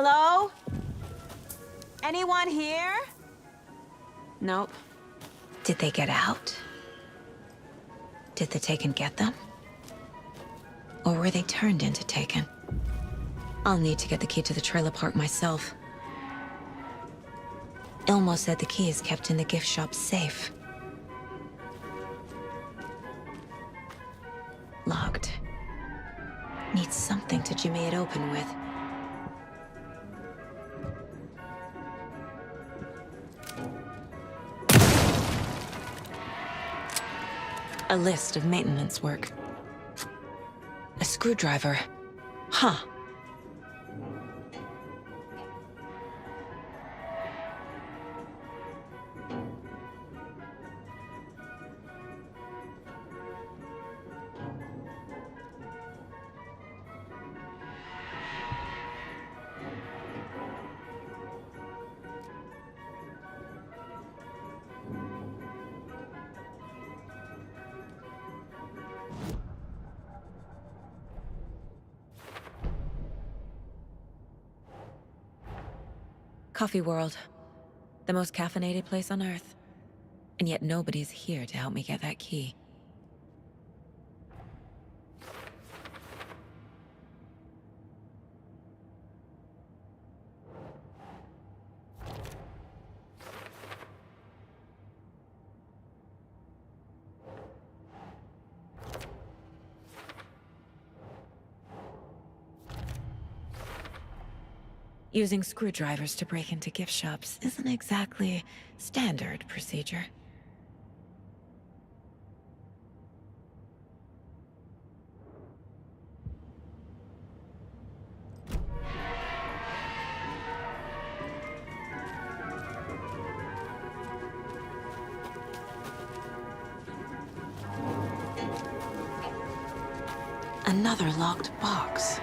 Hello? Anyone here? Nope. Did they get out? Did the Taken get them? Or were they turned into Taken? I'll need to get the key to the trailer park myself. Ilmo said the key is kept in the gift shop safe. Locked. Need something to jimmy it open with. A list of maintenance work. A screwdriver. Huh. Coffee World. The most caffeinated place on Earth. And yet nobody's here to help me get that key. Using screwdrivers to break into gift shops isn't exactly standard procedure. Another locked box.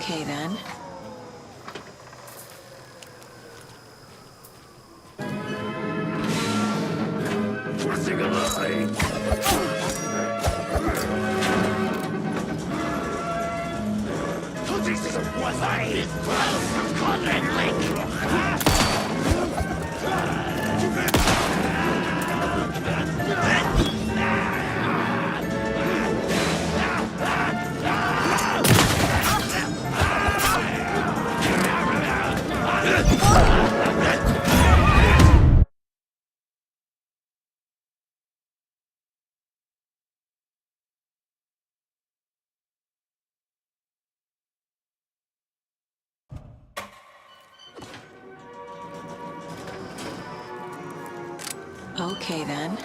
Okay, then. Pressing a line. This is what I Okay, then.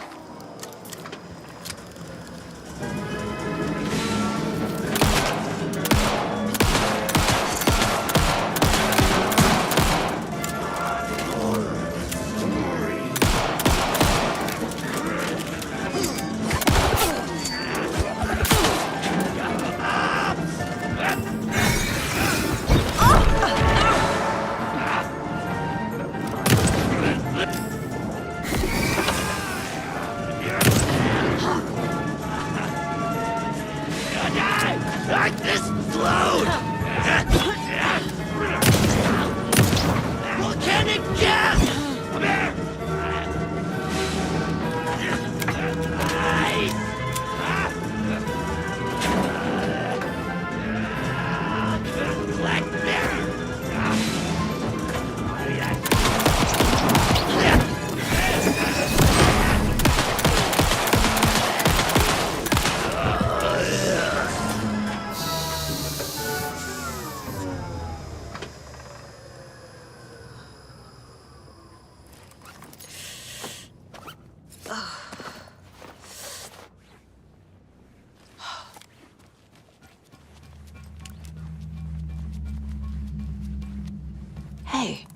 Hey,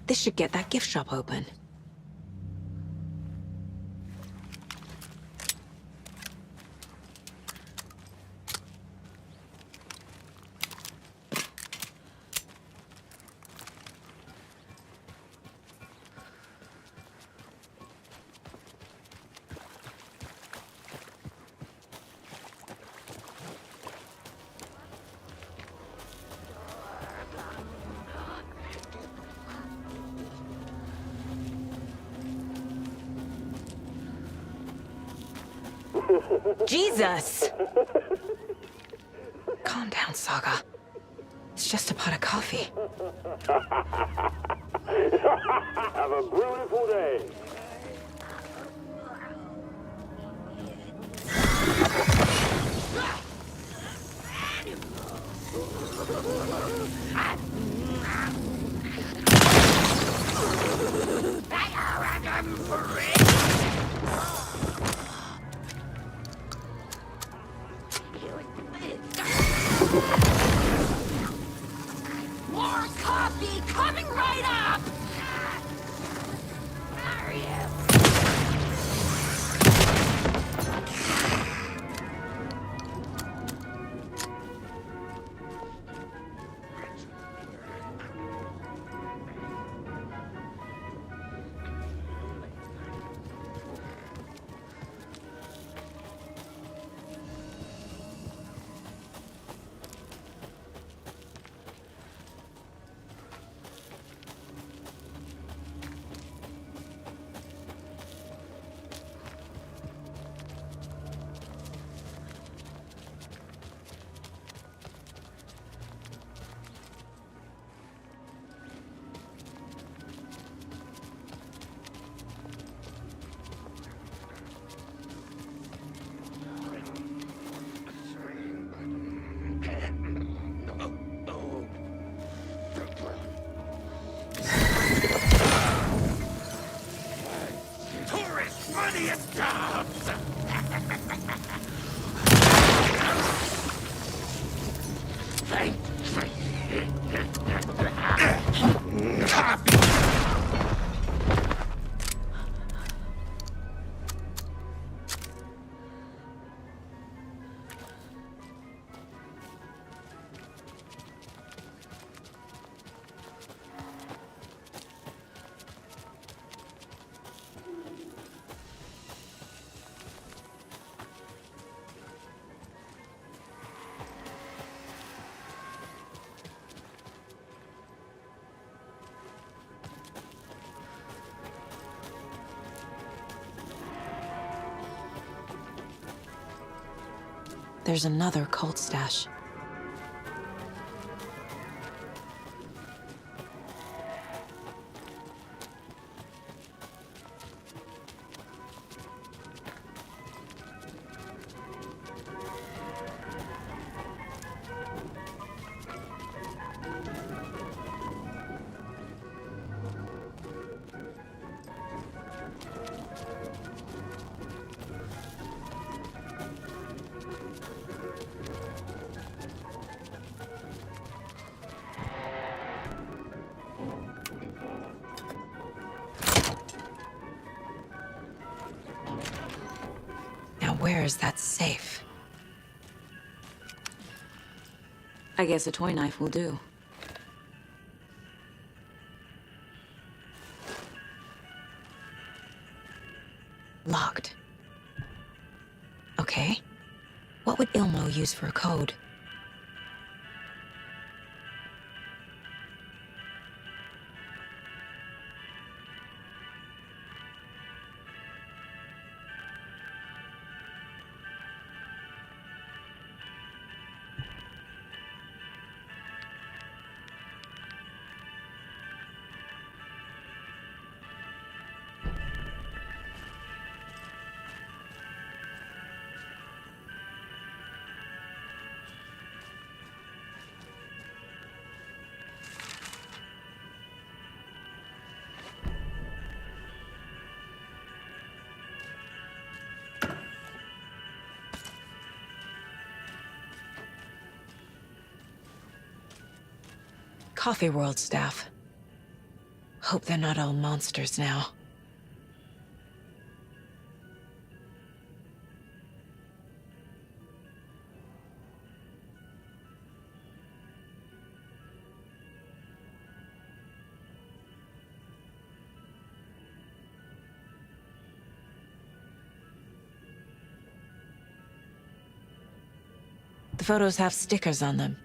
this should get that gift shop open. Jesus! Calm down, Saga. It's just a pot of coffee. Have a beautiful day. More coffee coming right up! There's another cult stash. Where is that safe? I guess a toy knife will do. Locked. Okay. What would Ilmo use for a code? Coffee World staff. Hope they're not all monsters now. The photos have stickers on them.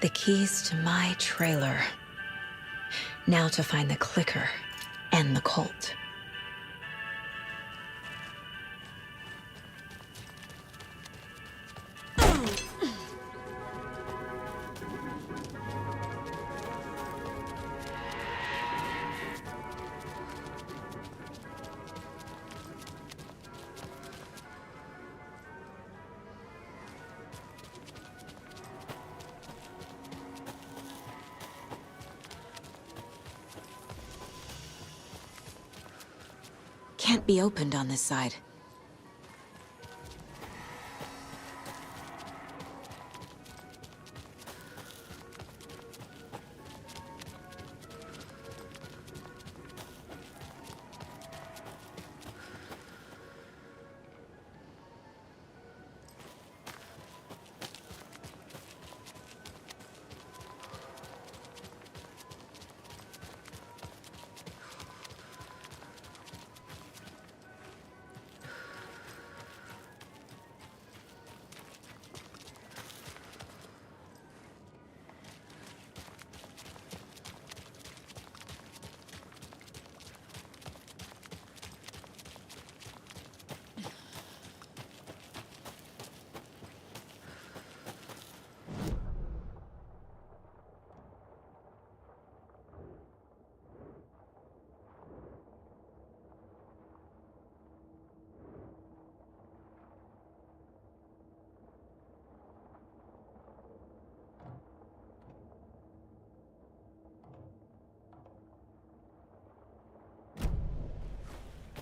The keys to my trailer. Now to find the clicker and the Colt. Can't be opened on this side.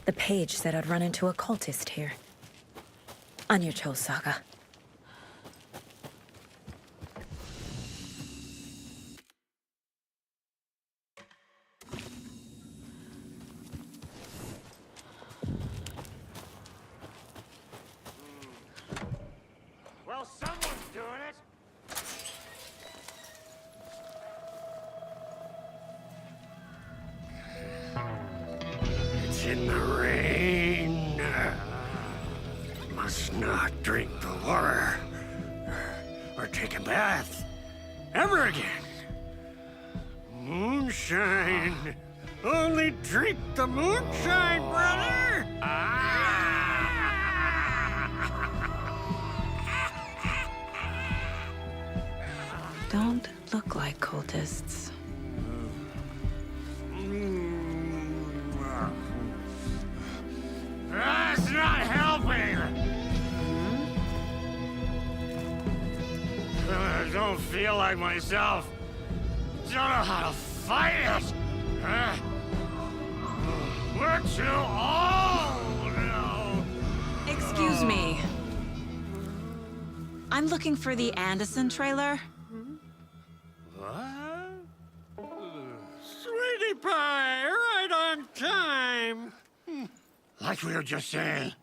The page said I'd run into a cultist here. On your toes, Saga. Well, someone's doing it. It's in the rain. Must not drink the water. Or take a bath. Ever again. Moonshine. Only drink the moonshine, brother! Don't look like cultists. That's not helping! I don't feel like myself. Don't know how to fight it. We're too old now. Excuse me. I'm looking for the Anderson trailer. What? Sweetie pie, right on time. Like we were just saying,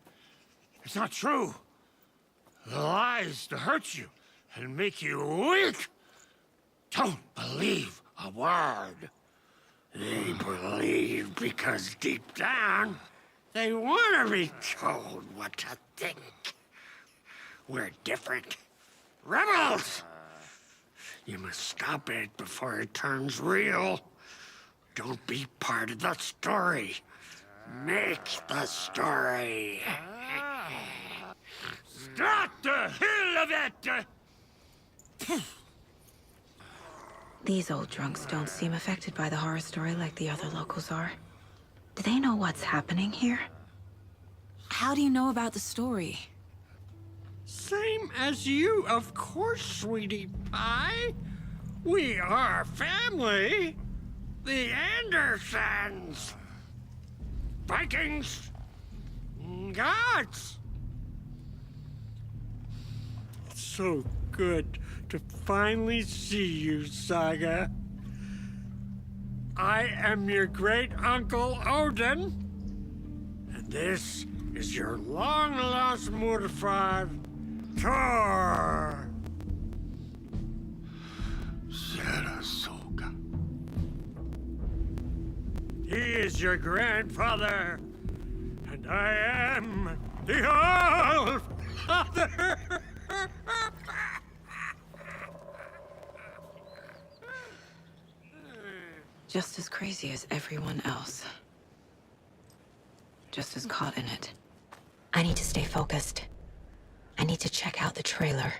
it's not true. The lies to hurt you and make you weak. Don't believe a word. They believe because deep down, they want to be told what to think. We're different. Rebels! You must stop it before it turns real. Don't be part of the story. Make the story. Start the hell of it! These old drunks don't seem affected by the horror story like the other locals are. Do they know what's happening here? How do you know about the story? Same as you, of course, sweetie pie. We are family. The Andersons. Vikings. Gods. So good to finally see you, Saga. I am your great uncle Odin, and this is your long-lost mortified Thor. Sarasota. He is your grandfather, and I am the All-Father. Just as crazy as everyone else. Just as caught in it. I need to stay focused. I need to check out the trailer.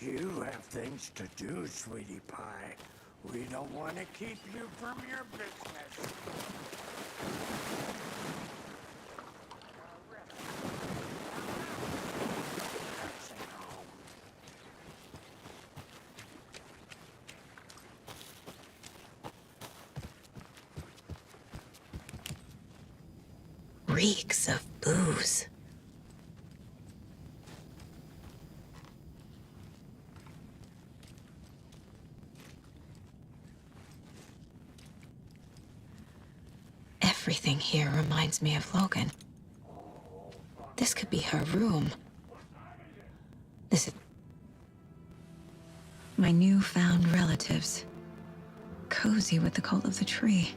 You have things to do, sweetie pie. We don't want to keep you from your business. Reeks of booze. Everything here reminds me of Logan. This could be her room. This is... my newfound relatives. Cozy with the cult of the tree.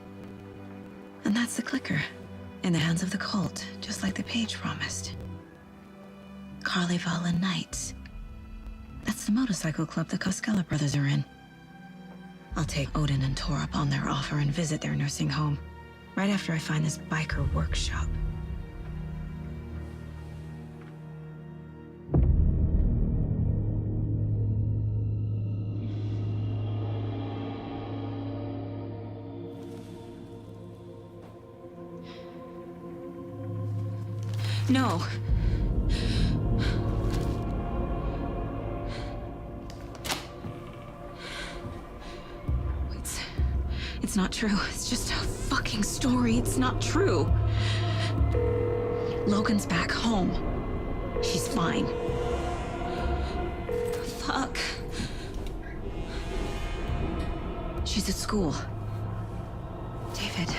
And that's the clicker. In the hands of the cult, just like the page promised. Carnival and Knights. That's the motorcycle club the Koskela brothers are in. I'll take Odin and Tor up on their offer and visit their nursing home. Right after I find this biker workshop. No. It's not true. It's just a fucking story. It's not true. Logan's back home. She's fine. Fuck. She's at school. David.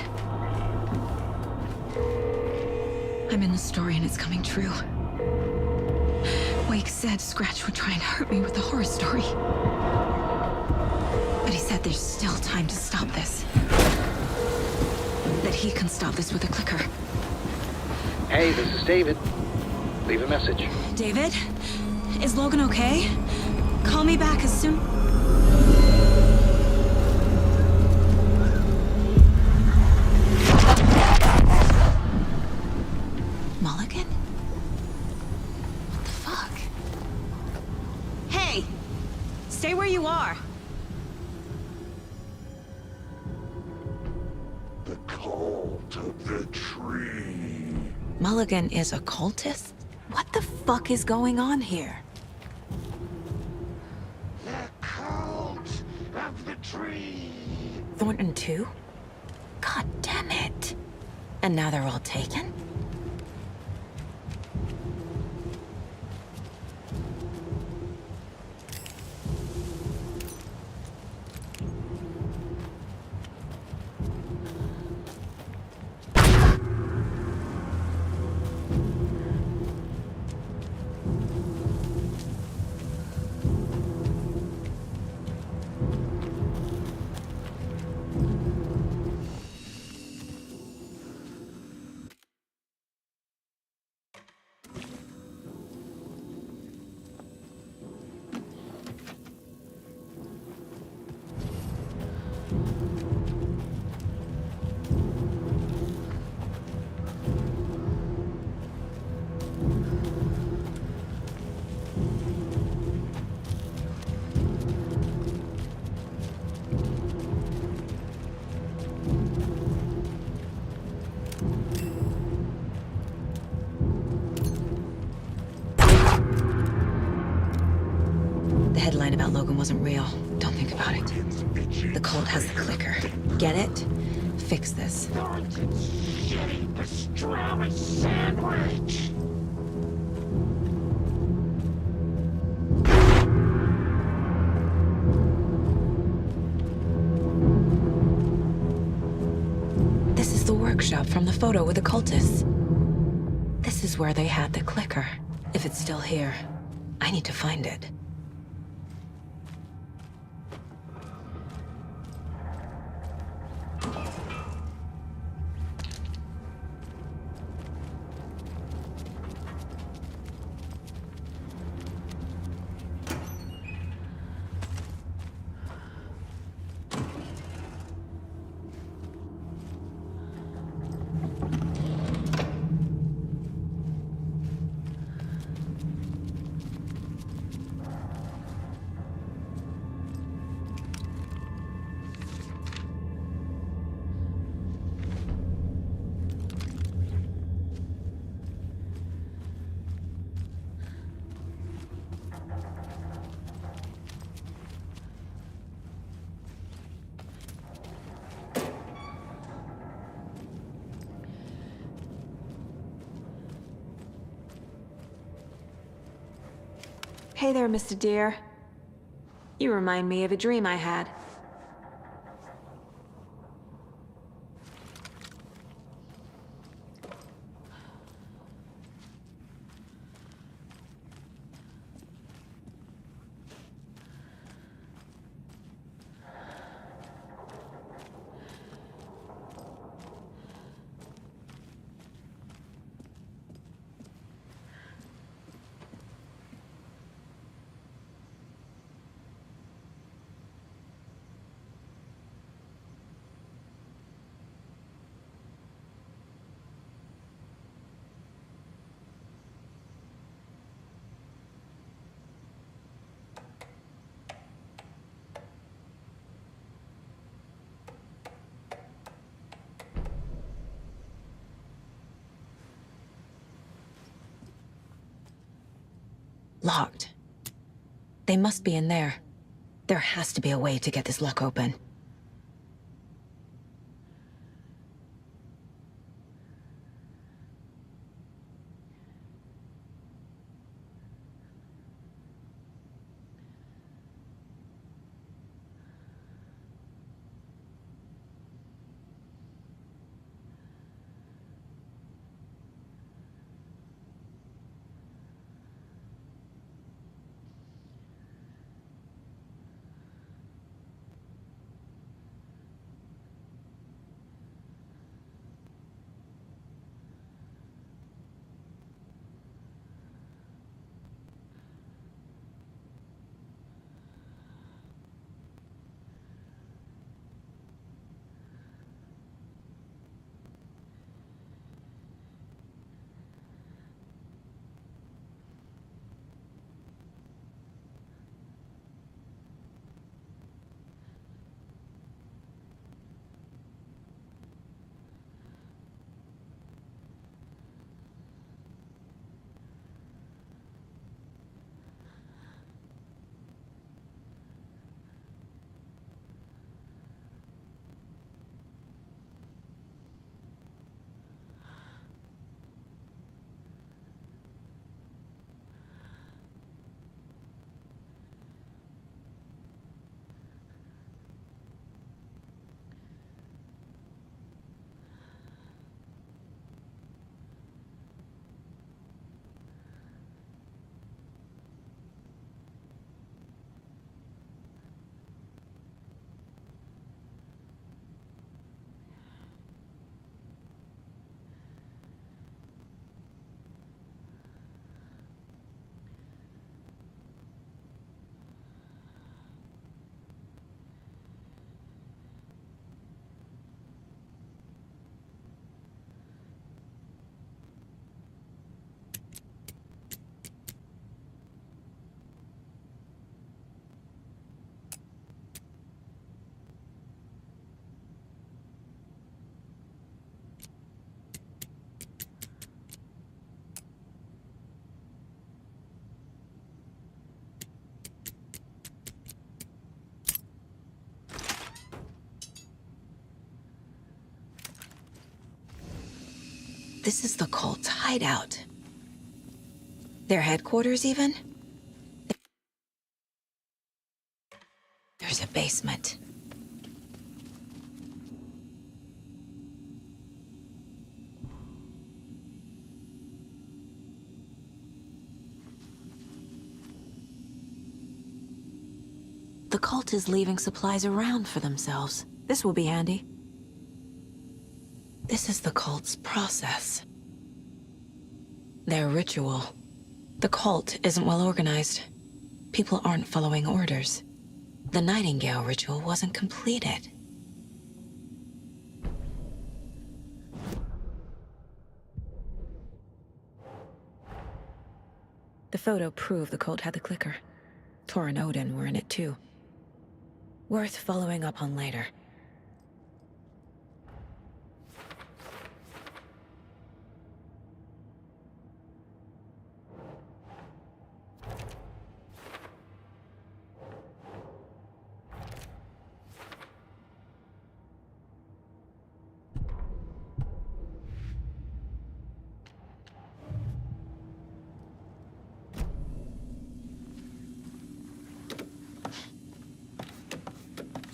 I'm in the story and it's coming true. Wake said Scratch would try and hurt me with the horror story. But he said there's still time to stop this. That he can stop this with a clicker. Hey, this is David. Leave a message. David? Is Logan okay? Call me back as soon... Mulligan? What the fuck? Hey! Stay where you are! The cult of the tree. Mulligan is a cultist? What the fuck is going on here? The cult of the tree. Thornton too? God damn it. And now they're all taken? Headline about Logan wasn't real. Don't think about it. The cult has the clicker. Get it? Fix this. Thornton's shitty pastrami sandwich. This is the workshop from the photo with the cultists. This is where they had the clicker. If it's still here, I need to find it. Hey there, Mr. Deer. You remind me of a dream I had. Locked. They must be in there. There has to be a way to get this lock open. This is the cult's hideout. Their headquarters, even? There's a basement. The cult is leaving supplies around for themselves. This will be handy. This is the cult's process. Their ritual. The cult isn't well organized. People aren't following orders. The Nightingale ritual wasn't completed. The photo proved the cult had the clicker. Tor and Odin were in it too. Worth following up on later.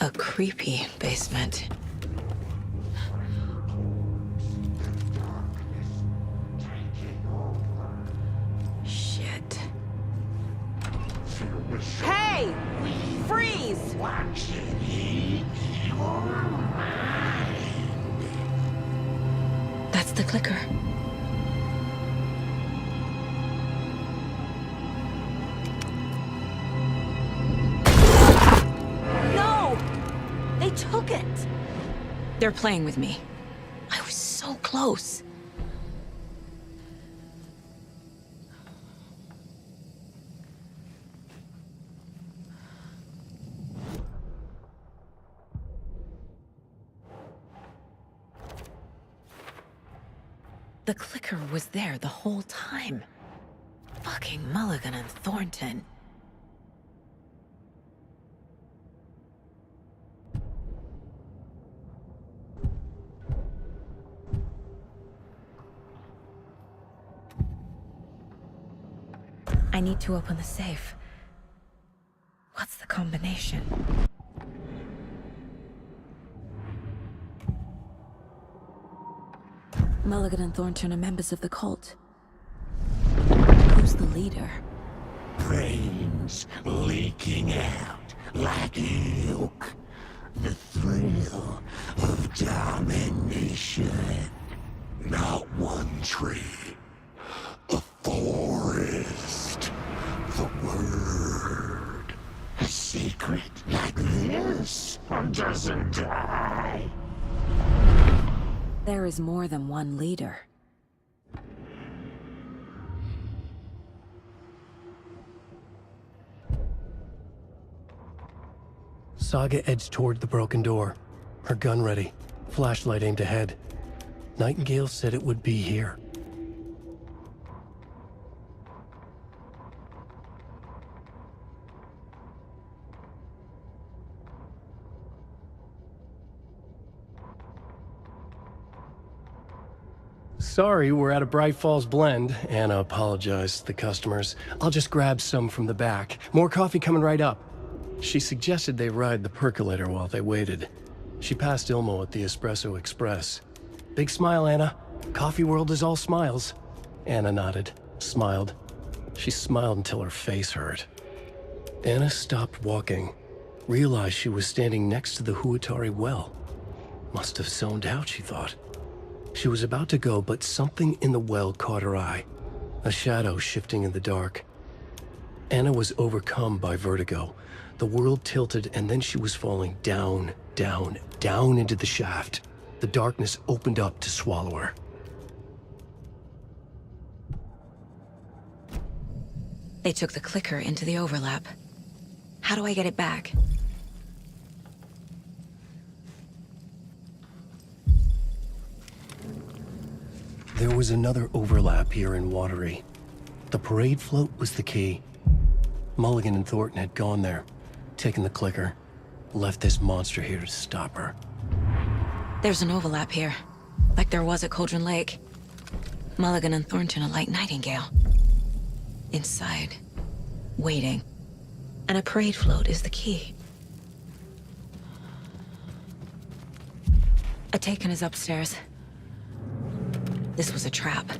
A creepy basement. Shit. Hey! Freeze! That's the clicker. No! They took it! They're playing with me. I was so close. The clicker was there the whole time. Fucking Mulligan and Thornton. I need to open the safe. What's the combination? Mulligan and Thornton are members of the cult. Who's the leader? Brains leaking out like milk. The thrill of domination. Not one tree. A forest. The word. A secret like this doesn't die. There is more than one leader. Saga edged toward the broken door, her gun ready, flashlight aimed ahead. Nightingale said it would be here. Sorry, we're at a Bright Falls blend. Anna apologized to the customers. I'll just grab some from the back. More coffee coming right up. She suggested they ride the percolator while they waited. She passed Ilmo at the Espresso Express. Big smile, Anna. Coffee world is all smiles. Anna nodded, smiled. She smiled until her face hurt. Anna stopped walking, realized she was standing next to the Huatari well. Must have zoned out, she thought. She was about to go, but something in the well caught her eye. A shadow shifting in the dark. Anna was overcome by vertigo. The world tilted, and then she was falling down, down, down into the shaft. The darkness opened up to swallow her. They took the clicker into the overlap. How do I get it back? There was another overlap here in Watery. The parade float was the key. Mulligan and Thornton had gone there, taken the clicker, left this monster here to stop her. There's an overlap here, like there was at Cauldron Lake. Mulligan and Thornton are like Nightingale. Inside, waiting. And a parade float is the key. A taken is upstairs. This was a trap.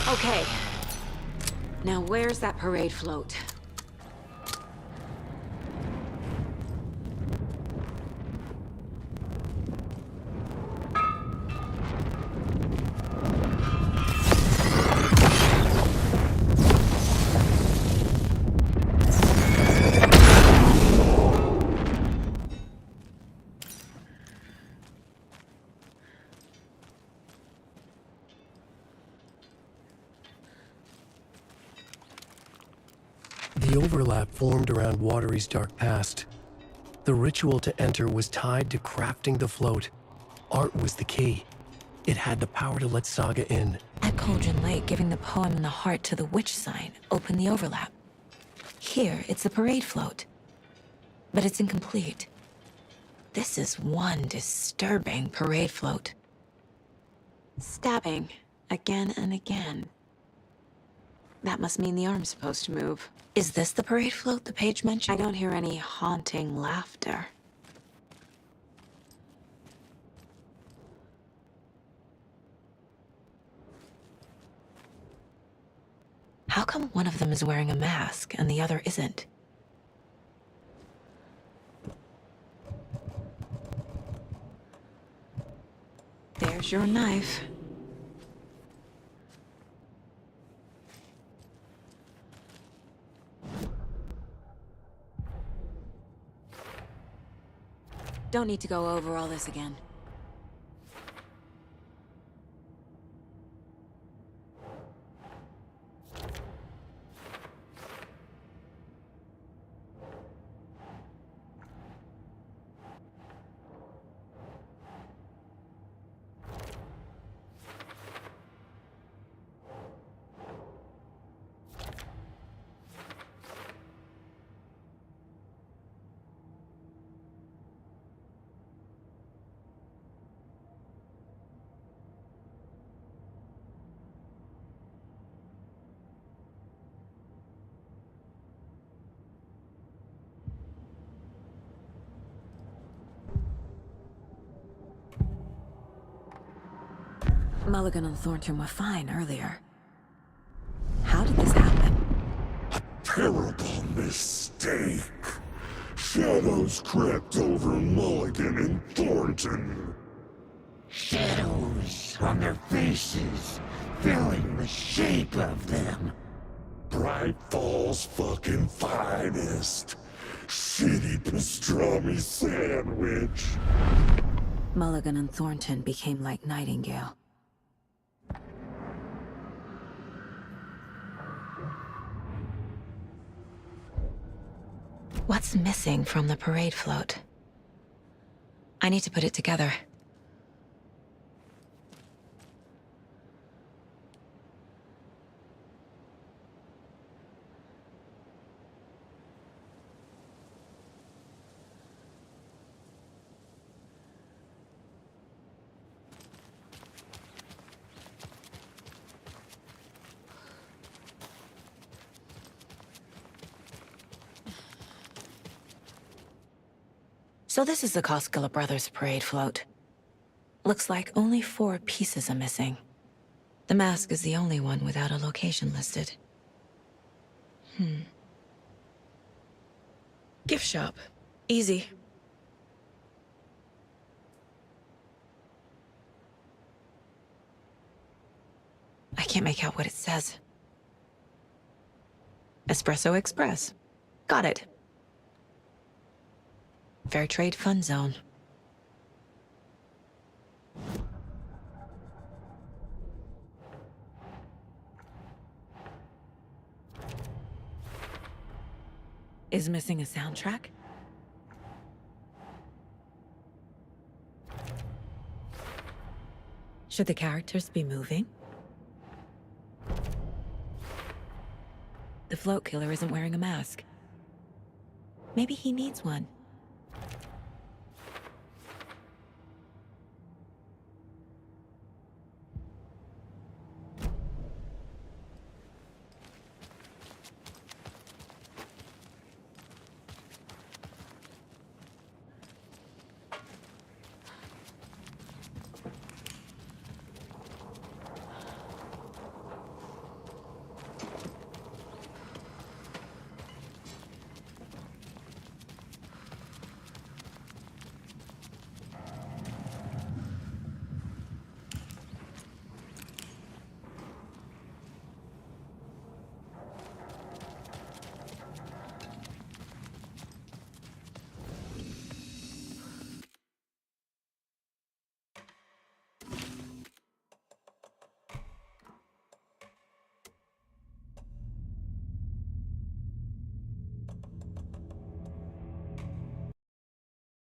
Okay. Now where's that parade float? The overlap formed around Watery's dark past. The ritual to enter was tied to crafting the float. Art was the key. It had the power to let Saga in. At Cauldron Lake, giving the poem and the heart to the witch sign opened the overlap. Here, it's the parade float. But it's incomplete. This is one disturbing parade float. Stabbing, again and again. That must mean the arm's supposed to move. Is this the parade float the page mentioned? I don't hear any haunting laughter. How come one of them is wearing a mask and the other isn't? There's your knife. Don't need to go over all this again. Mulligan and Thornton were fine earlier. How did this happen? Terrible mistake. Shadows crept over Mulligan and Thornton. Shadows on their faces, filling the shape of them. Bright Falls fucking finest. Shitty pastrami sandwich. Mulligan and Thornton became like Nightingale. What's missing from the parade float? I need to put it together. So this is the Koskela Brothers parade float. Looks like only 4 pieces are missing. The mask is the only one without a location listed. Gift shop. Easy. I can't make out what it says. Espresso Express. Got it. Fair Trade Fund Zone. Is missing a soundtrack? Should the characters be moving? The float killer isn't wearing a mask. Maybe he needs one.